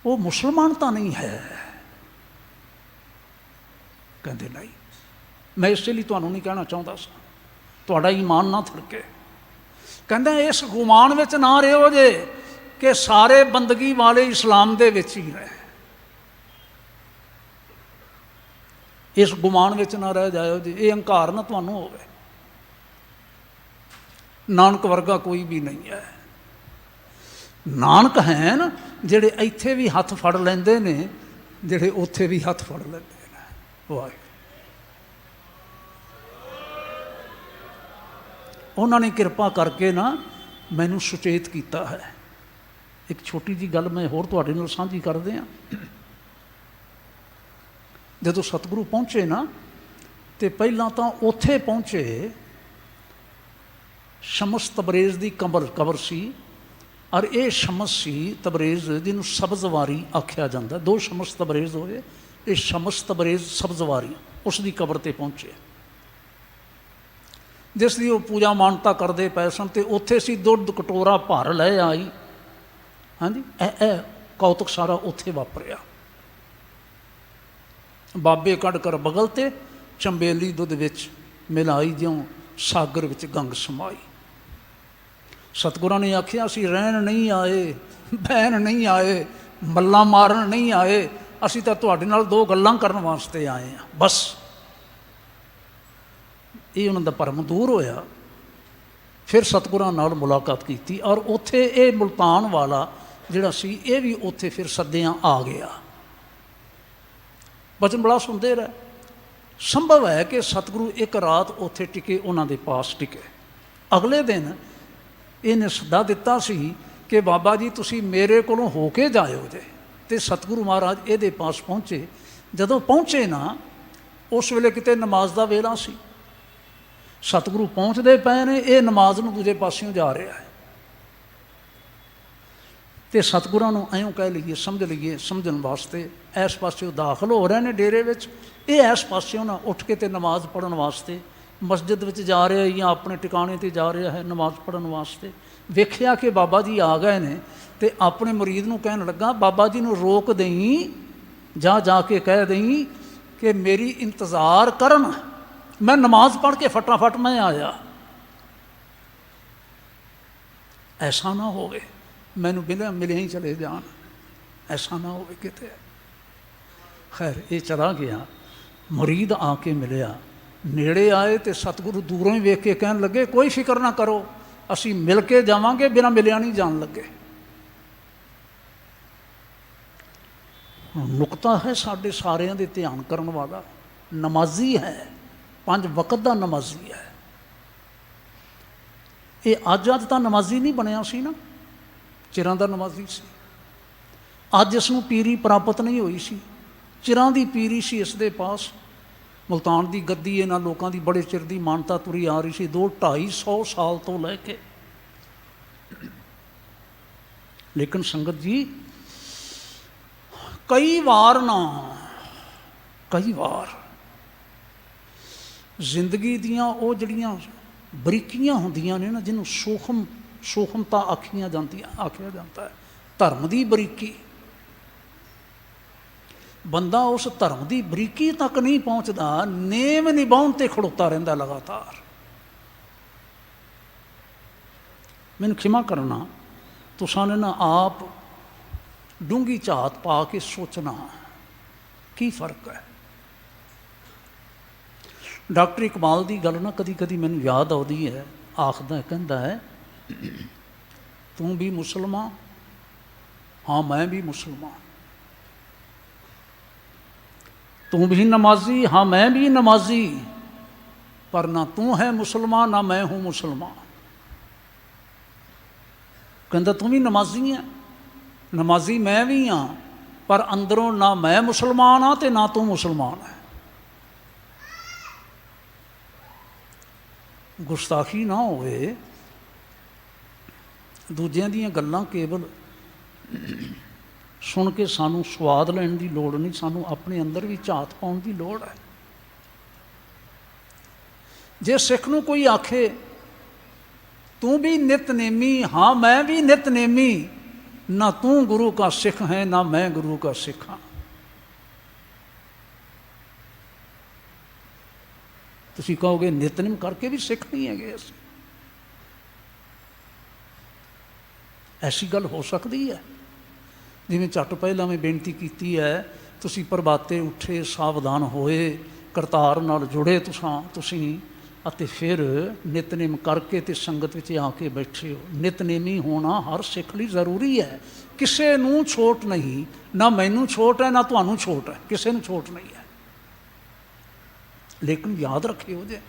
ਉਹ ਮੁਸਲਮਾਨ ਤਾਂ ਨਹੀਂ ਹੈ। ਕਹਿੰਦੇ ਨਹੀਂ, ਮੈਂ ਇਸੇ ਲਈ ਤੁਹਾਨੂੰ ਨਹੀਂ ਕਹਿਣਾ ਚਾਹੁੰਦਾ ਸਾਂ, ਤੁਹਾਡਾ ਈਮਾਨ ਨਾ ਥੜਕੇ। ਕਹਿੰਦਾ ਇਸ ਗੁਮਾਨ ਵਿੱਚ ਨਾ ਰਹੋ ਜੇ ਕਿ ਸਾਰੇ ਬੰਦਗੀ ਵਾਲੇ ਇਸਲਾਮ ਦੇ ਵਿੱਚ ਹੀ ਰਹੇ। ਇਸ ਗੁਮਾਨ ਵਿੱਚ ਨਾ ਰਹਿ ਜਾਇਓ ਜੀ, ਇਹ ਹੰਕਾਰ ਨਾ ਤੁਹਾਨੂੰ ਹੋਵੇ। ਨਾਨਕ ਵਰਗਾ ਕੋਈ ਵੀ ਨਹੀਂ ਹੈ। ਨਾਨਕ ਹੈ ਨਾ ਜਿਹੜੇ ਇੱਥੇ ਵੀ ਹੱਥ ਫੜ ਲੈਂਦੇ ਨੇ, ਜਿਹੜੇ ਉੱਥੇ ਵੀ ਹੱਥ ਫੜ ਲੈਂਦੇ ਨੇ। ਵਾਹਿਗੁਰੂ, ਉਹਨਾਂ ਨੇ ਕਿਰਪਾ ਕਰਕੇ ਨਾ ਮੈਨੂੰ ਸੁਚੇਤ ਕੀਤਾ ਹੈ। ਇੱਕ ਛੋਟੀ ਜਿਹੀ ਗੱਲ ਮੈਂ ਹੋਰ ਤੁਹਾਡੇ ਨਾਲ ਸਾਂਝੀ ਕਰਦੇ ਹਾਂ। ਜਦੋਂ ਸਤਿਗੁਰੂ ਪਹੁੰਚੇ ਨਾ, ਤੇ ਪਹਿਲਾਂ ਤਾਂ ਉੱਥੇ ਪਹੁੰਚੇ, ਸ਼ਮਸ ਤਬਰੇਜ਼ ਦੀ ਕਬਰ ਸੀ, ਔਰ ਇਹ ਸ਼ਮਸ ਸੀ ਤਬਰੇਜ਼ ਜਿਹਨੂੰ ਸਬਜ਼ਵਾਰੀ ਆਖਿਆ ਜਾਂਦਾ। 2 ਸ਼ਮਸ ਤਬਰੇਜ਼ ਹੋਏ, ਇਹ ਸ਼ਮਸ ਤਬਰੇਜ਼ ਸਬਜ਼ਵਾਰੀ, ਉਸ ਦੀ ਕਬਰ 'ਤੇ ਪਹੁੰਚੇ, ਜਿਸ ਦੀ ਉਹ ਪੂਜਾ ਮਾਨਤਾ ਕਰਦੇ ਪਏ ਸਨ। ਅਤੇ ਉੱਥੇ ਸੀ ਦੁੱਧ ਕਟੋਰਾ ਭਰ ਲੈ ਆਈ। ਹਾਂਜੀ, ਇਹ ਕੌਤਕ ਸਾਰਾ ਉੱਥੇ ਵਾਪਰਿਆ। ਬਾਬੇ ਕੱਢ ਕਰ ਬਗਲ 'ਤੇ ਚੰਬੇਲੀ ਦੁੱਧ ਵਿੱਚ ਮਿਲਾਈ, ਜਿਉਂ ਸਾਗਰ ਵਿੱਚ ਗੰਗ ਸਮਾਈ। ਸਤਿਗੁਰਾਂ ਨੇ ਆਖਿਆ, ਅਸੀਂ ਰਹਿਣ ਨਹੀਂ ਆਏ, ਬਹਿਣ ਨਹੀਂ ਆਏ, ਮੱਲਾਂ ਮਾਰਨ ਨਹੀਂ ਆਏ, ਅਸੀਂ ਤਾਂ ਤੁਹਾਡੇ ਨਾਲ 2 ਗੱਲਾਂ ਕਰਨ ਵਾਸਤੇ ਆਏ ਹਾਂ, ਬਸ। ਇਹ ਉਹਨਾਂ ਦਾ ਭਰਮ ਦੂਰ ਹੋਇਆ। ਫਿਰ ਸਤਿਗੁਰਾਂ ਨਾਲ ਮੁਲਾਕਾਤ ਕੀਤੀ, ਔਰ ਉੱਥੇ ਇਹ ਮੁਲਤਾਨ ਵਾਲਾ ਜਿਹੜਾ ਸੀ, ਇਹ ਵੀ ਉੱਥੇ ਫਿਰ ਸੱਦਿਆਂ ਆ ਗਿਆ। ਬਚਨ ਬੜਾ ਸੁਣਦੇ ਰਹੇ। ਸੰਭਵ ਹੈ ਕਿ ਸਤਿਗੁਰੂ ਇੱਕ ਰਾਤ ਉੱਥੇ ਟਿਕੇ, ਉਹਨਾਂ ਦੇ ਪਾਸ ਟਿਕੇ। ਅਗਲੇ ਦਿਨ ਇਹਨੇ ਸੱਦਾ ਦਿੱਤਾ ਸੀ ਕਿ ਬਾਬਾ ਜੀ ਤੁਸੀਂ ਮੇਰੇ ਕੋਲੋਂ ਹੋ ਕੇ ਜਾਇਓ ਜੇ। ਅਤੇ ਸਤਿਗੁਰੂ ਮਹਾਰਾਜ ਇਹਦੇ ਪਾਸ ਪਹੁੰਚੇ। ਜਦੋਂ ਪਹੁੰਚੇ ਨਾ, ਉਸ ਵੇਲੇ ਕਿਤੇ ਨਮਾਜ਼ ਦਾ ਵੇਲਾ ਸੀ। ਸਤਿਗੁਰੂ ਪਹੁੰਚਦੇ ਪਏ ਨੇ, ਇਹ ਨਮਾਜ਼ ਨੂੰ ਦੂਜੇ ਪਾਸਿਓਂ ਜਾ ਰਿਹਾ ਹੈ। ਅਤੇ ਸਤਿਗੁਰਾਂ ਨੂੰ ਐਂ ਕਹਿ ਲਈਏ, ਸਮਝ ਲਈਏ, ਸਮਝਣ ਵਾਸਤੇ ਇਸ ਪਾਸਿਓਂ ਦਾਖਲ ਹੋ ਰਹੇ ਨੇ ਡੇਰੇ ਵਿੱਚ। ਇਹ ਇਸ ਪਾਸਿਓਂ ਨਾ ਉੱਠ ਕੇ ਅਤੇ ਨਮਾਜ਼ ਪੜ੍ਹਨ ਵਾਸਤੇ ਮਸਜਿਦ ਵਿੱਚ ਜਾ ਰਿਹਾ ਜਾਂ ਆਪਣੇ ਟਿਕਾਣੇ 'ਤੇ ਜਾ ਰਿਹਾ ਹੈ ਨਮਾਜ਼ ਪੜ੍ਹਨ ਵਾਸਤੇ, ਵੇਖਿਆ ਕਿ ਬਾਬਾ ਜੀ ਆ ਗਏ ਨੇ, ਤੇ ਆਪਣੇ ਮੁਰੀਦ ਨੂੰ ਕਹਿਣ ਲੱਗਾ, ਬਾਬਾ ਜੀ ਨੂੰ ਰੋਕ ਦੇਈਂ, ਜਾ ਕੇ ਕਹਿ ਦੇਈਂ ਕਿ ਮੇਰੀ ਇੰਤਜ਼ਾਰ ਕਰਨ, ਮੈਂ ਨਮਾਜ਼ ਪੜ੍ਹ ਕੇ ਫਟਾਫਟ ਮੈਂ ਆਇਆ। ਐਸਾ ਨਾ ਹੋਵੇ ਮੈਨੂੰ ਬਿਨਾਂ ਮਿਲੇ ਹੀ ਚਲੇ ਜਾਣ, ਐਸਾ ਨਾ ਹੋਵੇ ਕਿਤੇ। ਖੈਰ ਇਹ ਚਲਾ ਗਿਆ। ਮੁਰੀਦ ਆ ਕੇ ਮਿਲਿਆ, ਨੇੜੇ ਆਏ ਤੇ ਸਤਿਗੁਰੂ ਦੂਰੋਂ ਹੀ ਵੇਖ ਕੇ ਕਹਿਣ ਲੱਗੇ, ਕੋਈ ਫਿਕਰ ਨਾ ਕਰੋ, ਅਸੀਂ ਮਿਲ ਕੇ ਜਾਵਾਂਗੇ, ਬਿਨਾਂ ਮਿਲਿਆ ਨਹੀਂ ਜਾਣ ਲੱਗੇ। ਨੁਕਤਾ ਹੈ ਸਾਡੇ ਸਾਰਿਆਂ ਦੇ ਧਿਆਨ ਕਰਨ ਵਾਲਾ, ਨਮਾਜ਼ੀ ਹੈ, 5 ਵਕਤ ਦਾ ਨਮਾਜ਼ੀ ਹੈ। ਇਹ ਅੱਜ ਤਾਂ ਨਮਾਜ਼ੀ ਨਹੀਂ ਬਣਿਆ ਸੀ ਨਾ, ਚਿਰਾਂ ਦਾ ਨਮਾਜ਼ੀ ਸੀ। ਅੱਜ ਇਸ ਨੂੰ ਪੀਰੀ ਪ੍ਰਾਪਤ ਨਹੀਂ ਹੋਈ ਸੀ, ਚਿਰਾਂ ਦੀ ਪੀਰੀ ਸੀ ਇਸ ਦੇ ਪਾਸ। ਮੁਲਤਾਨ ਦੀ ਗੱਦੀ ਇਹਨਾਂ ਲੋਕਾਂ ਦੀ ਬੜੇ ਚਿਰ ਦੀ ਮਾਨਤਾ ਤੁਰੀ ਆ ਰਹੀ ਸੀ, 200-250 ਸਾਲ ਤੋਂ ਲੈ ਕੇ। ਲੇਕਿਨ ਸੰਗਤ ਜੀ, ਕਈ ਵਾਰ ਜ਼ਿੰਦਗੀ ਦੀਆਂ ਉਹ ਜਿਹੜੀਆਂ ਬਰੀਕੀਆਂ ਹੁੰਦੀਆਂ ਨੇ ਨਾ, ਜਿਹਨੂੰ ਸੂਖਮਤਾ ਆਖਿਆ ਜਾਂਦਾ ਹੈ, ਧਰਮ ਦੀ ਬਰੀਕੀ, ਬੰਦਾ ਉਸ ਧਰਮ ਦੀ ਬਰੀਕੀ ਤੱਕ ਨਹੀਂ ਪਹੁੰਚਦਾ, ਨੇਮ ਨਿਭਾਉਣ 'ਤੇ ਖੜੋਤਾ ਰਹਿੰਦਾ ਲਗਾਤਾਰ। ਮੈਨੂੰ ਖਿਮਾ ਕਰਨਾ, ਤੁਸਾਂ ਨੇ ਨਾ ਆਪ ਡੂੰਘੀ ਝਾਤ ਪਾ ਕੇ ਸੋਚਣਾ ਕੀ ਫਰਕ ਹੈ। ਡਾਕਟਰ ਇਕਬਾਲ ਦੀ ਗੱਲ ਨਾ ਕਦੀ ਕਦੀ ਮੈਨੂੰ ਯਾਦ ਆਉਂਦੀ ਹੈ। ਆਖਦਾ ਕਹਿੰਦਾ ਹੈ, ਤੂੰ ਵੀ ਮੁਸਲਮਾਨ, ਹਾਂ ਮੈਂ ਵੀ ਮੁਸਲਮਾਨ। ਤੂੰ भी नमाजी, हाँ मैं भी नमाजी, पर ना तू है मुसलमान ना मैं हूँ मुसलमान। कहता तू भी नमाजी है, नमाजी मैं भी हाँ, पर अंदरों ना मैं मुसलमान हाँ ते ना तू मुसलमान है। गुस्ताखी ना होवे, दूजिਆਂ ਦੀਆਂ ਗੱਲਾਂ ਕੇਵਲ ਸੁਣ ਕੇ ਸਾਨੂੰ ਸਵਾਦ ਲੈਣ ਦੀ ਲੋੜ ਨਹੀਂ, ਸਾਨੂੰ ਆਪਣੇ ਅੰਦਰ ਵੀ ਝਾਤ ਪਾਉਣ ਦੀ ਲੋੜ ਹੈ। ਜੇ ਸਿੱਖ ਨੂੰ ਕੋਈ ਆਖੇ ਤੂੰ ਵੀ ਨਿਤਨੇਮੀ, ਹਾਂ ਮੈਂ ਵੀ ਨਿਤਨੇਮੀ, ਨਾ ਤੂੰ ਗੁਰੂ ਕਾ ਸਿੱਖ ਹੈ ਨਾ ਮੈਂ ਗੁਰੂ ਕਾ ਸਿੱਖ ਹਾਂ। ਤੁਸੀਂ ਕਹੋਗੇ ਨਿਤਨੇਮ ਕਰਕੇ ਵੀ ਸਿੱਖ ਨਹੀਂ ਹੈਗੇ ਅਸੀਂ। ਐਸੀ ਗੱਲ ਹੋ ਸਕਦੀ ਹੈ? ਜਿਵੇਂ ਝੱਟ ਪਹਿਲਾਂ ਮੈਂ ਬੇਨਤੀ ਕੀਤੀ ਹੈ, ਤੁਸੀਂ ਪ੍ਰਭਾਤੇ ਉੱਠੇ, ਸਾਵਧਾਨ ਹੋਏ, ਕਰਤਾਰ ਨਾਲ ਜੁੜੇ ਤੁਸੀਂ ਅਤੇ ਫਿਰ ਨਿਤਨੇਮ ਕਰਕੇ ਤੇ ਸੰਗਤ ਵਿੱਚ ਆ ਕੇ ਬੈਠੇ ਹੋ। ਨਿਤਨੇਮੀ ਹੋਣਾ ਹਰ ਸਿੱਖ ਲਈ ਜ਼ਰੂਰੀ ਹੈ। ਕਿਸੇ ਨੂੰ ਛੋਟ ਨਹੀਂ, ਨਾ ਮੈਨੂੰ ਛੋਟ ਹੈ ਨਾ ਤੁਹਾਨੂੰ ਛੋਟ ਹੈ, ਕਿਸੇ ਨੂੰ ਛੋਟ ਨਹੀਂ ਹੈ। ਲੇਕਿਨ ਯਾਦ ਰੱਖਿਓ ਜੇ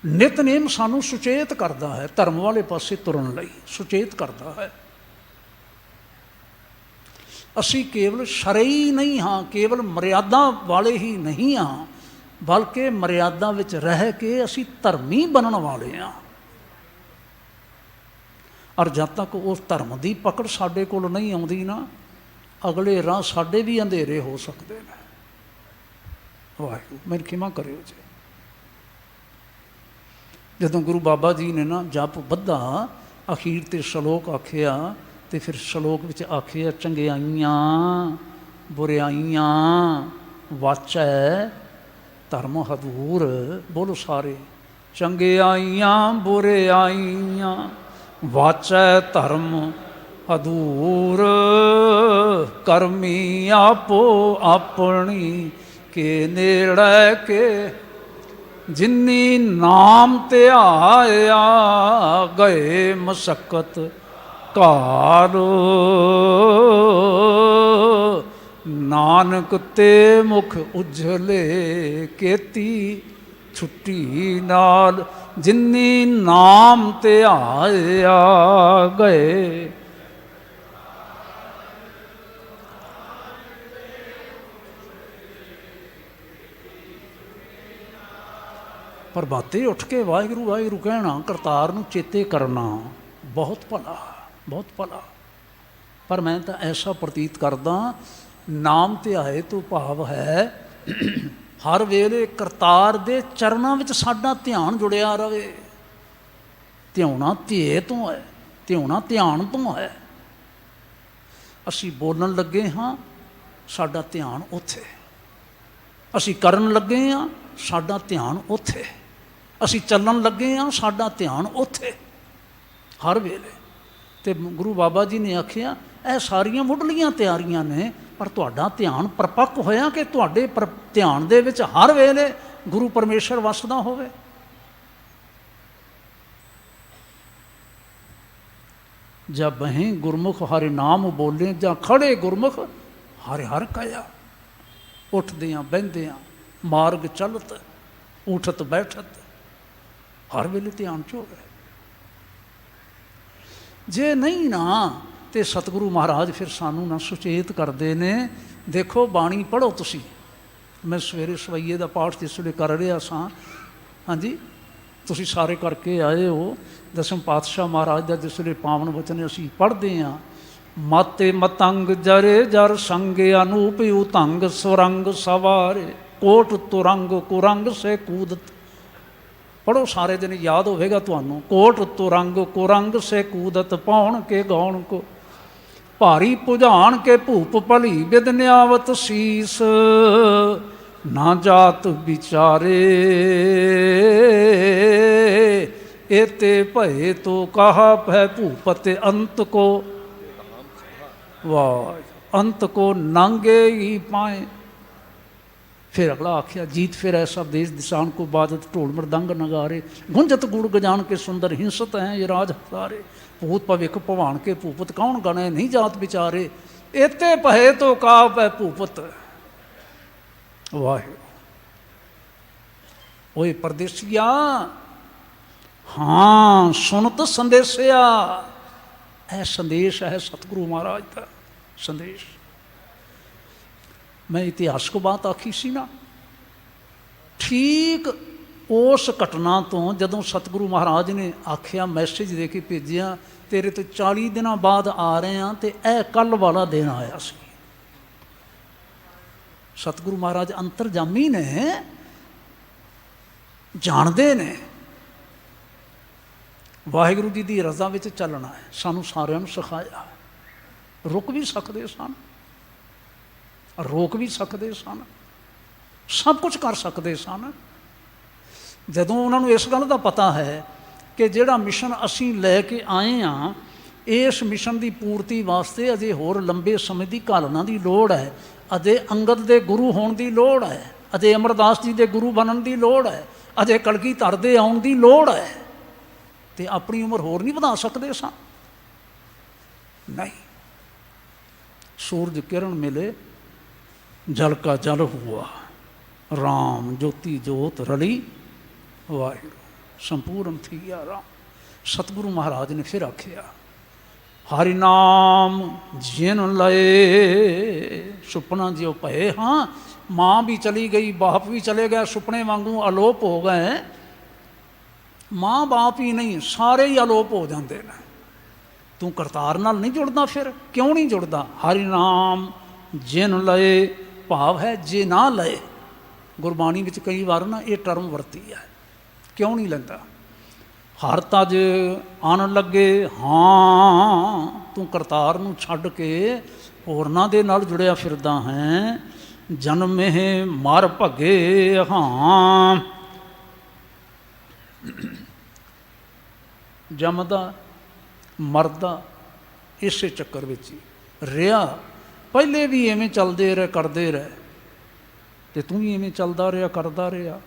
ਨਿਤਨੇਮ ਸਾਨੂੰ ਸੁਚੇਤ ਕਰਦਾ ਹੈ, ਧਰਮ ਵਾਲੇ ਪਾਸੇ ਤੁਰਨ ਲਈ ਸੁਚੇਤ ਕਰਦਾ ਹੈ। ਅਸੀਂ ਕੇਵਲ ਸ਼ਰਈ ਨਹੀਂ ਹਾਂ, ਕੇਵਲ ਮਰਿਆਦਾ ਵਾਲੇ ਹੀ ਨਹੀਂ ਹਾਂ, ਬਲਕਿ ਮਰਿਆਦਾ ਵਿੱਚ ਰਹਿ ਕੇ ਅਸੀਂ ਧਰਮੀ ਬਣਨ ਵਾਲੇ ਹਾਂ। ਔਰ ਜਦ ਤੱਕ ਉਸ ਧਰਮ ਦੀ ਪਕੜ ਸਾਡੇ ਕੋਲ ਨਹੀਂ ਆਉਂਦੀ ਨਾ, ਅਗਲੇ ਰਾਹ ਸਾਡੇ ਵੀ ਅੰਧੇਰੇ ਹੋ ਸਕਦੇ ਨੇ। ਵਾਹਿਗੁਰੂ ਮੈਨੂੰ ਖਿਮਾ ਕਰਿਓ ਜੀ। ਜਦੋਂ ਗੁਰੂ ਬਾਬਾ ਜੀ ਨੇ ਨਾ ਜਪ ਬੱਧਾ, ਅਖੀਰ 'ਤੇ ਸ਼ਲੋਕ ਆਖਿਆ, ਅਤੇ ਫਿਰ ਸ਼ਲੋਕ ਵਿੱਚ ਆਖਿਆ, ਚੰਗਿਆਈਆਂ ਬੁਰਿਆਈਆਂ ਵਾਚੈ ਧਰਮ ਹਦੂਰ। ਬੋਲੋ ਸਾਰੇ, ਚੰਗਿਆਈਆਂ ਬੁਰਿਆਈਆਂ ਵਾਚੈ ਧਰਮ ਹਦੂਰ। ਕਰਮੀ ਆਪੋ ਆਪਣੀ ਕੇ ਨੇੜੇ ਕੇ, ਜਿਨੀ ਨਾਮ ਧਿਆਇਆ ਗਏ ਮਸਕਤ ਘਾਰ। ਨਾਨਕ ਤੇ ਮੁਖ ਉਜਲੇ ਕੇਤੀ ਛੁੱਟੀ ਨਾਲ, ਜਿਨੀ ਨਾਮ ਧਿਆਇਆ ਗਏ। ਪ੍ਰਭਾਤੇ ਉੱਠ ਕੇ ਵਾਹਿਗੁਰੂ ਵਾਹਿਗੁਰੂ ਕਹਿਣਾ, ਕਰਤਾਰ ਨੂੰ ਚੇਤੇ ਕਰਨਾ ਬਹੁਤ ਭਲਾ, ਬਹੁਤ ਭਲਾ। ਪਰ ਮੈਂ ਤਾਂ ਐਸਾ ਪ੍ਰਤੀਤ ਕਰਦਾ, ਨਾਮ ਧਿਆਏ ਤੋਂ ਭਾਵ ਹੈ ਹਰ ਵੇਲੇ ਕਰਤਾਰ ਦੇ ਚਰਨਾਂ ਵਿੱਚ ਸਾਡਾ ਧਿਆਨ ਜੁੜਿਆ ਰਹੇ। ਧਿਆਉਣਾ ਧਿਏ ਤੋਂ ਹੈ, ਧਿਆਉਣਾ ਧਿਆਨ ਤੋਂ ਹੈ। ਅਸੀਂ ਬੋਲਣ ਲੱਗੇ ਹਾਂ, ਸਾਡਾ ਧਿਆਨ ਉੱਥੇ। ਅਸੀਂ ਕਰਨ ਲੱਗੇ ਹਾਂ, ਸਾਡਾ ਧਿਆਨ ਉੱਥੇ। ਅਸੀਂ ਚੱਲਣ ਲੱਗੇ ਹਾਂ, ਸਾਡਾ ਧਿਆਨ ਉੱਥੇ ਹਰ ਵੇਲੇ। ਅਤੇ ਗੁਰੂ ਬਾਬਾ ਜੀ ਨੇ ਆਖਿਆ ਇਹ ਸਾਰੀਆਂ ਮੁੱਢਲੀਆਂ ਤਿਆਰੀਆਂ ਨੇ, ਪਰ ਤੁਹਾਡਾ ਧਿਆਨ ਪਰਪੱਕ ਹੋਇਆ ਕਿ ਤੁਹਾਡੇ ਧਿਆਨ ਦੇ ਵਿੱਚ ਹਰ ਵੇਲੇ ਗੁਰੂ ਪਰਮੇਸ਼ਰ ਵਸਦਾ ਹੋਵੇ। ਜਬ ਬਹੀਂ ਗੁਰਮੁਖ ਹਰਿ ਨਾਮ ਬੋਲੇ, ਜਾਂ ਖੜੇ ਗੁਰਮੁਖ ਹਰਿ ਹਰਿ ਕਹਿਆ। ਉੱਠਦਿਆਂ ਬਹਿੰਦਿਆਂ ਮਾਰਗ ਚਲਤ, ਉਠਤ ਬੈਠਤ, ਹਰ ਵੇਲੇ ਧਿਆਨ 'ਚ ਹੋਵੇ। ਜੇ ਨਹੀਂ ਨਾ ਤੇ ਸਤਿਗੁਰੂ ਮਹਾਰਾਜ ਫਿਰ ਸਾਨੂੰ ਨਾ ਸੁਚੇਤ ਕਰਦੇ ਨੇ। ਦੇਖੋ ਬਾਣੀ ਪੜ੍ਹੋ ਤੁਸੀਂ। ਮੈਂ ਸਵੇਰੇ ਸਵਈਏ ਦਾ ਪਾਠ ਜਿਸ ਵੇਲੇ ਕਰ ਰਿਹਾ ਸਾਂ, ਹਾਂਜੀ ਤੁਸੀਂ ਸਾਰੇ ਕਰਕੇ ਆਏ ਹੋ। ਦਸਮ ਪਾਤਸ਼ਾਹ ਮਹਾਰਾਜ ਦਾ ਜਿਸ ਵੇਲੇ ਪਾਵਨ ਵਚਨ ਅਸੀਂ ਪੜ੍ਹਦੇ ਹਾਂ, ਮਾਤੇ ਮਤੰਗ ਜਰੇ ਜਰ ਸੰਗ ਅਨੂਪ ਉਤੰਗ ਸੁਰੰਗ ਸਵਾਰੇ ਕੋਟ ਤੁਰੰਗ ਕੁਰੰਗ ਸੇ ਕੂਦਤ। ਪੜ੍ਹੋ ਸਾਰੇ ਦਿਨ, ਯਾਦ ਹੋਵੇਗਾ ਤੁਹਾਨੂੰ। ਕੋਟ ਤੁਰੰਗ ਕੁਰੰਗ ਸੇ ਕੂਦਤ, ਪਾਉਣ ਕੇ ਗਾਉਣ ਕੋ ਭਾਰੀ ਭੁਜਾਨ ਕੇ ਭੂਪ ਭਲੀ ਬਿਦ ਨਿਆਵਤ ਸੀਸ। ਨਾ ਜਾਤ ਵਿਚਾਰੇ एते भये तो कहा है भूपत अंत को, वाह अंत को नांगे ही पाए। फिर अगला आख्या जीत फिर ऐसा देश दिशान को बादत ढोल मृदंग नगारे, गुंजत गुड़ गजान के सुंदर हिंसत हैं ये राज हजारे। भूत भविख भवान के भूपत कौन गणे नहीं जात बिचारे, एते भये तो कहा है भूपत। वाह ओए परदेसिया, हाँ सुनत संदेशिया। यह संदेश है सतगुरु महाराज का संदेश। मैं इतिहास को बात आखी सी ना, ठीक उस घटना तो जदों सतगुरु महाराज ने आख्या मैसेज दे के भेजिया तेरे तो 40 दिन बाद आ रहे हैं, तो यह कल वाला दिन आया सी। सतगुरु महाराज अंतरजामी ने, जानते ने वाहिगुरू जी की रज़ा में चलना है। सानू सारिਆਂ ਨੂੰ सिखाया। रुक भी सकते सन, रोक भी सकते सन, सब कुछ कर सकते सन। जदों उन्होंने इस गल का पता है कि जिहड़ा मिशन असीं लैके आए हाँ, इस मिशन की पूर्ति वास्ते अजे होर लंबे समय की घालना की लोड़ है, अजे अंगद के गुरु होने की लोड़ है, अजे अमरदास जी के गुरु बनने की लोड़ है, अजे कलगीधर दे आउण की लोड़ है। तो अपनी उम्र होर नहीं बढ़ा सकते सन, नहीं। सूरज किरण मिले जल का जल हुआ, राम ज्योति जोत रली, वाहिगुरू संपूर्ण थी राम। सतगुरु महाराज ने फिर आख्या हरि नाम जिन लए सुपना जो भये। हाँ माँ भी चली गई, बाप भी चले गए, सुपने वांगू अलोप हो गए। माँ बाप ही नहीं, सारे ही अलोप हो जाते हैं। तू करतार नाल नहीं जुड़दा, फिर क्यों नहीं जुड़दा? हरि नाम जिन लए, भाव है जे ना लए। गुरबाणी विच कई बार ना ये टर्म वरती है, क्यों नहीं लेंदा? हर तज आन लगे, हाँ तू करतार नूं छड्ड के होरनां दे नाल जुड़िया फिरदा है। जन्मे मर भगे, हाँ जमदा मरदा इसे चक्कर विच ही रहा। पहले भी इवें चलते रहे, करते रहे, तो तू भी इवें चलता रहा, करता रहा।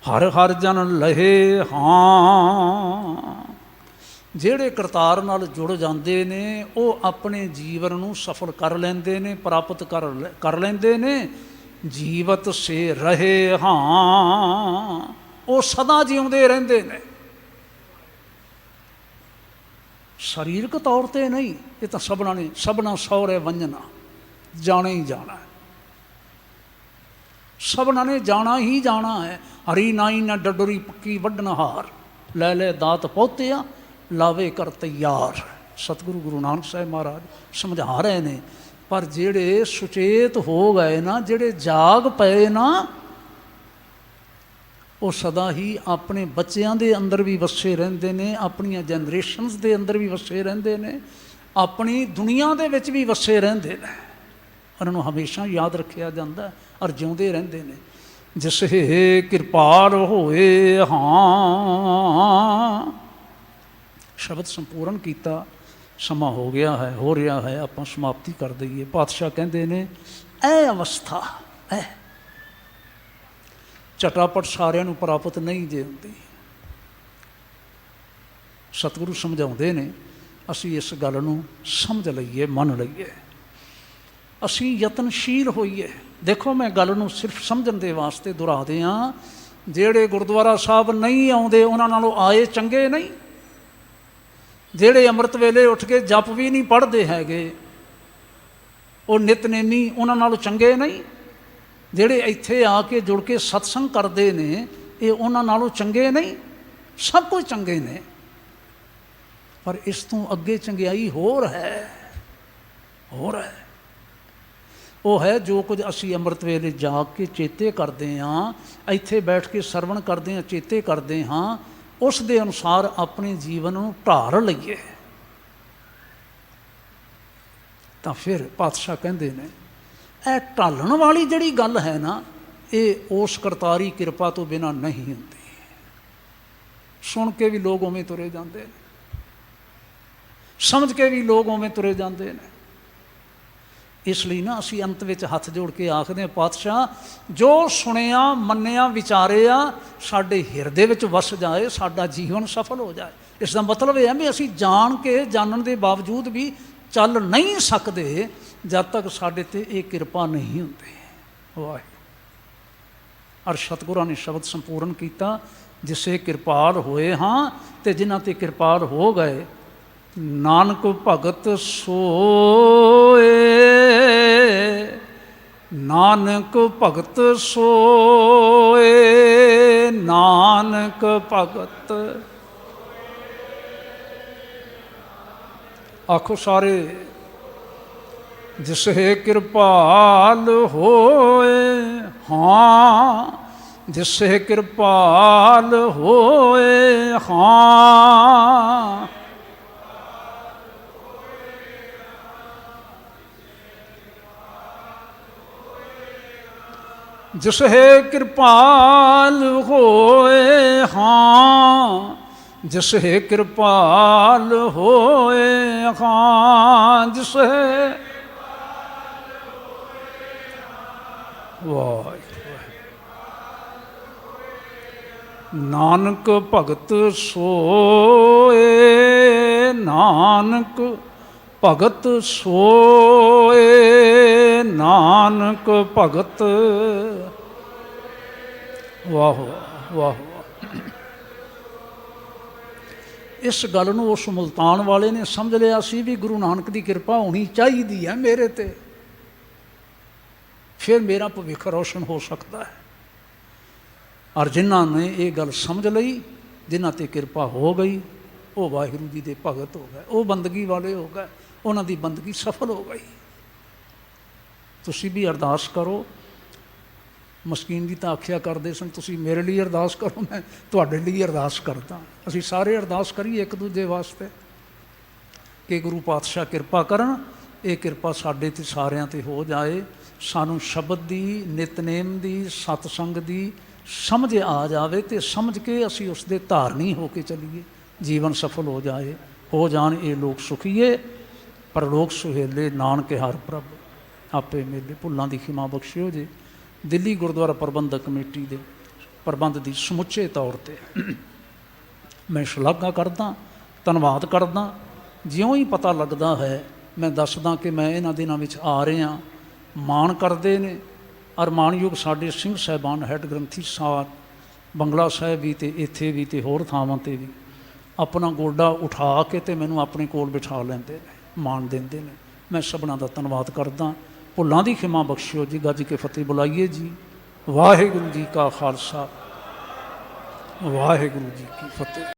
हर हर जन लहे, हाँ ਜਿਹੜੇ ਕਰਤਾਰ ਨਾਲ जुड़ जाते ने वो अपने जीवन ਨੂੰ सफल कर लेंदे ने, प्राप्त कर लेंदे ने। जीवत से रहे, हाँ वो सदा जिउंदे रहंदे ने। शरीरक तौर पर नहीं, ये तो सबना ने सबना सौरे वंजना जाना ही जाना है, सबना ने जाना ही जाना है। हरी नाई न डडोरी पक्की वड्डन हार, लै ले दात पौतिया लावे कर तैयार। सतगुरु गुरु नानक साहब महाराज समझा रहे ने। पर जेड़े सुचेत हो गए ना, जेड़े जाग पे ना, ਉਹ ਸਦਾ ਹੀ ਆਪਣੇ ਬੱਚਿਆਂ ਦੇ ਅੰਦਰ ਵੀ ਵਸੇ ਰਹਿੰਦੇ ਨੇ, ਆਪਣੀਆਂ ਜਨਰੇਸ਼ਨਸ ਦੇ ਅੰਦਰ ਵੀ ਵਸੇ ਰਹਿੰਦੇ ਨੇ, ਆਪਣੀ ਦੁਨੀਆ ਦੇ ਵਿੱਚ ਵੀ ਵਸੇ ਰਹਿੰਦੇ ਨੇ। ਉਹਨਾਂ ਨੂੰ ਹਮੇਸ਼ਾ ਯਾਦ ਰੱਖਿਆ ਜਾਂਦਾ ਔਰ ਜਿਉਂਦੇ ਰਹਿੰਦੇ ਨੇ। ਜਿਸੇ ਕਿਰਪਾਲ ਹੋਏ ਹਾਂ। ਸ਼ਬਦ ਸੰਪੂਰਨ ਕੀਤਾ, ਸਮਾਂ ਹੋ ਗਿਆ ਹੈ, ਹੋ ਰਿਹਾ ਹੈ, ਆਪਾਂ ਸਮਾਪਤੀ ਕਰ ਦਈਏ। ਪਾਤਸ਼ਾਹ ਕਹਿੰਦੇ ਨੇ ਇਹ ਅਵਸਥਾ ਇਹ ਝਟਾਪਟ ਸਾਰਿਆਂ ਨੂੰ ਪ੍ਰਾਪਤ ਨਹੀਂ ਜੇ ਹੁੰਦੀ। ਸਤਿਗੁਰੂ ਸਮਝਾਉਂਦੇ ਨੇ ਅਸੀਂ ਇਸ ਗੱਲ ਨੂੰ ਸਮਝ ਲਈਏ, ਮੰਨ ਲਈਏ, ਅਸੀਂ ਯਤਨਸ਼ੀਲ ਹੋਈਏ। ਦੇਖੋ ਮੈਂ ਗੱਲ ਨੂੰ ਸਿਰਫ ਸਮਝਣ ਦੇ ਵਾਸਤੇ ਦੁਹਰਾ ਦਿਆਂ। ਜਿਹੜੇ ਗੁਰਦੁਆਰਾ ਸਾਹਿਬ ਨਹੀਂ ਆਉਂਦੇ ਉਹਨਾਂ ਨਾਲੋਂ ਆਏ ਚੰਗੇ ਨਹੀਂ। ਜਿਹੜੇ ਅੰਮ੍ਰਿਤ ਵੇਲੇ ਉੱਠ ਕੇ ਜਪ ਵੀ ਨਹੀਂ ਪੜ੍ਹਦੇ ਹੈਗੇ ਉਹ ਨਿਤਨੇਮੀ, ਉਹਨਾਂ ਨਾਲੋਂ ਚੰਗੇ ਨਹੀਂ। ਜਿਹੜੇ ਇੱਥੇ ਆ ਕੇ ਜੁੜ ਕੇ ਸਤਸੰਗ ਕਰਦੇ ਨੇ ਇਹ ਉਹਨਾਂ ਨਾਲੋਂ ਚੰਗੇ ਨਹੀਂ। ਸਭ ਕੁਝ ਚੰਗੇ ਨੇ, ਪਰ ਇਸ ਤੋਂ ਅੱਗੇ ਚੰਗਿਆਈ ਹੋਰ ਹੈ, ਹੋਰ ਹੈ। ਉਹ ਹੈ ਜੋ ਕੁਝ ਅਸੀਂ ਅੰਮ੍ਰਿਤ ਵੇਲੇ ਜਾ ਕੇ ਚੇਤੇ ਕਰਦੇ ਹਾਂ, ਇੱਥੇ ਬੈਠ ਕੇ ਸਰਵਣ ਕਰਦੇ ਹਾਂ, ਚੇਤੇ ਕਰਦੇ ਹਾਂ, ਉਸ ਦੇ ਅਨੁਸਾਰ ਆਪਣੇ ਜੀਵਨ ਨੂੰ ਢਾਲ ਲਈਏ। ਤਾਂ ਫਿਰ ਪਾਤਸ਼ਾਹ ਕਹਿੰਦੇ ਨੇ ਇਹ ਢਾਲਣ ਵਾਲੀ ਜਿਹੜੀ ਗੱਲ ਹੈ ਨਾ, ਇਹ ਉਸ ਕਰਤਾਰੀ ਕਿਰਪਾ ਤੋਂ ਬਿਨਾਂ ਨਹੀਂ ਹੁੰਦੀ। ਸੁਣ ਕੇ ਵੀ ਲੋਕ ਉਵੇਂ ਤੁਰੇ ਜਾਂਦੇ ਨੇ, ਸਮਝ ਕੇ ਵੀ ਲੋਕ ਉਵੇਂ ਤੁਰੇ ਜਾਂਦੇ ਨੇ। ਇਸ ਲਈ ਨਾ ਅਸੀਂ ਅੰਤ ਵਿੱਚ ਹੱਥ ਜੋੜ ਕੇ ਆਖਦੇ ਹਾਂ, ਪਾਤਸ਼ਾਹ ਜੋ ਸੁਣਿਆ ਮੰਨਿਆ ਵਿਚਾਰਿਆ ਸਾਡੇ ਹਿਰਦੇ ਵਿੱਚ ਵਸ ਜਾਏ, ਸਾਡਾ ਜੀਵਨ ਸਫਲ ਹੋ ਜਾਏ। ਇਸ ਦਾ ਮਤਲਬ ਇਹ ਹੈ ਵੀ ਅਸੀਂ ਜਾਣ ਕੇ ਜਾਣਨ ਦੇ ਬਾਵਜੂਦ ਵੀ ਚੱਲ ਨਹੀਂ ਸਕਦੇ ਜਦ ਤੱਕ ਸਾਡੇ 'ਤੇ ਇਹ ਕਿਰਪਾ ਨਹੀਂ ਹੁੰਦੀ। ਵਾਹਿਗੁਰੂ। ਔਰ ਸਤਿਗੁਰਾਂ ਨੇ ਸ਼ਬਦ ਸੰਪੂਰਨ ਕੀਤਾ, ਜਿਸੇ ਕਿਰਪਾਲ ਹੋਏ ਹਾਂ, ਅਤੇ ਜਿਨ੍ਹਾਂ 'ਤੇ ਕਿਰਪਾਲ ਹੋ ਗਏ। ਨਾਨਕ ਭਗਤ ਸੋਏ, ਨਾਨਕ ਭਗਤ ਸੋਏ, ਨਾਨਕ ਭਗਤ। ਆਖੋ ਸਾਰੇ, ਜਿਸੇ ਕਿਰਪਾਲ ਹੋਏ ਹਾਂ, ਜਿਸੇ ਕਿਰਪਾਲ ਹੋਏ ਹਾਂ। ਜਿਸੇ ਕਿਰਪਾਲ ਹੋਏ ਹਾਂ, ਜਿਸੇ ਕਿਰਪਾਲ ਹੋਏ ਹਾਂ, ਜਿਸੇ। ਵਾਹਿਗੁਰੂ। ਨਾਨਕ ਭਗਤ ਸੋਏ, ਨਾਨਕ ਭਗਤ ਸੋਏ, ਨਾਨਕ ਭਗਤ। ਵਾਹ ਵਾਹ। ਇਸ ਗੱਲ ਨੂੰ ਉਸ ਮੁਲਤਾਨ ਵਾਲੇ ਨੇ ਸਮਝ ਲਿਆ ਸੀ ਵੀ ਗੁਰੂ ਨਾਨਕ ਦੀ ਕਿਰਪਾ ਹੋਣੀ ਚਾਹੀਦੀ ਹੈ ਮੇਰੇ 'ਤੇ, ਫਿਰ ਮੇਰਾ ਭਵਿੱਖ ਰੋਸ਼ਨ ਹੋ ਸਕਦਾ ਹੈ। ਔਰ ਜਿਨ੍ਹਾਂ ਨੇ ਇਹ ਗੱਲ ਸਮਝ ਲਈ, ਜਿਨ੍ਹਾਂ 'ਤੇ ਕਿਰਪਾ ਹੋ ਗਈ, ਉਹ ਵਾਹਿਗੁਰੂ ਜੀ ਦੇ ਭਗਤ ਹੋ ਗਏ, ਉਹ ਬੰਦਗੀ ਵਾਲੇ ਹੋ ਗਏ, ਉਹਨਾਂ ਦੀ ਬੰਦਗੀ ਸਫਲ ਹੋ ਗਈ। ਤੁਸੀਂ ਵੀ ਅਰਦਾਸ ਕਰੋ। ਮਸਕੀਨ ਜੀ ਤਾਂ ਆਖਿਆ ਕਰਦੇ ਸਨ ਤੁਸੀਂ ਮੇਰੇ ਲਈ ਅਰਦਾਸ ਕਰੋ, ਮੈਂ ਤੁਹਾਡੇ ਲਈ ਅਰਦਾਸ ਕਰਦਾ। ਅਸੀਂ ਸਾਰੇ ਅਰਦਾਸ ਕਰੀਏ ਇੱਕ ਦੂਜੇ ਵਾਸਤੇ ਕਿ ਗੁਰੂ ਪਾਤਸ਼ਾਹ ਕਿਰਪਾ ਕਰਨ। ਇਹ ਕਿਰਪਾ ਸਾਡੇ 'ਤੇ ਸਾਰਿਆਂ 'ਤੇ ਹੋ ਜਾਏ। ਸਾਨੂੰ ਸ਼ਬਦ ਦੀ, ਨਿਤਨੇਮ ਦੀ, ਸਤਸੰਗ ਦੀ ਸਮਝ ਆ ਜਾਵੇ ਅਤੇ ਸਮਝ ਕੇ ਅਸੀਂ ਉਸ ਦੇ ਧਾਰਨੀ ਹੋ ਕੇ ਚੱਲੀਏ। ਜੀਵਨ ਸਫਲ ਹੋ ਜਾਏ, ਹੋ ਜਾਣ ਇਹ ਲੋਕ ਸੁਖੀਏ, ਪਰਲੋਕ ਸੁਹੇਲੇ, ਨਾਨਕੇ ਹਰ ਪ੍ਰਭ ਆਪੇ ਮੇਲੇ। ਭੁੱਲਾਂ ਦੀ ਖਿਮਾ ਬਖਸ਼ਿਓ ਜੇ। ਦਿੱਲੀ ਗੁਰਦੁਆਰਾ ਪ੍ਰਬੰਧਕ ਕਮੇਟੀ ਦੇ ਪ੍ਰਬੰਧ ਦੀ ਸਮੁੱਚੇ ਤੌਰ 'ਤੇ ਮੈਂ ਸ਼ਲਾਘਾ ਕਰਦਾ, ਧੰਨਵਾਦ ਕਰਦਾ। ਜਿਉਂ ਹੀ ਪਤਾ ਲੱਗਦਾ ਹੈ ਮੈਂ ਦੱਸਦਾ ਕਿ ਮੈਂ ਇਹਨਾਂ ਦਿਨਾਂ ਵਿੱਚ ਆ ਰਿਹਾ। ਮਾਣ ਕਰਦੇ ਨੇ। ਔਰ ਮਾਣਯੋਗ ਸਾਡੇ ਸਿੰਘ ਸਾਹਿਬਾਨ ਹੈੱਡ ਗ੍ਰੰਥੀ ਸਾਹਿਬ ਬੰਗਲਾ ਸਾਹਿਬ ਵੀ ਅਤੇ ਇੱਥੇ ਵੀ ਅਤੇ ਹੋਰ ਥਾਵਾਂ 'ਤੇ ਵੀ ਆਪਣਾ ਗੋਡਾ ਉਠਾ ਕੇ ਅਤੇ ਮੈਨੂੰ ਆਪਣੇ ਕੋਲ ਬਿਠਾ ਲੈਂਦੇ ਨੇ, ਮਾਣ ਦਿੰਦੇ ਨੇ। ਮੈਂ ਸਭਨਾਂ ਦਾ ਧੰਨਵਾਦ ਕਰਦਾ। ਭੁੱਲਾਂ ਦੀ ਖਿਮਾ ਬਖਸ਼ਿਓ ਜੀ। ਗੱਜ ਕੇ ਫਤਿਹ ਬੁਲਾਈਏ ਜੀ। ਵਾਹਿਗੁਰੂ ਜੀ ਕਾ ਖਾਲਸਾ, ਵਾਹਿਗੁਰੂ ਜੀ ਕੀ ਫਤਿਹ।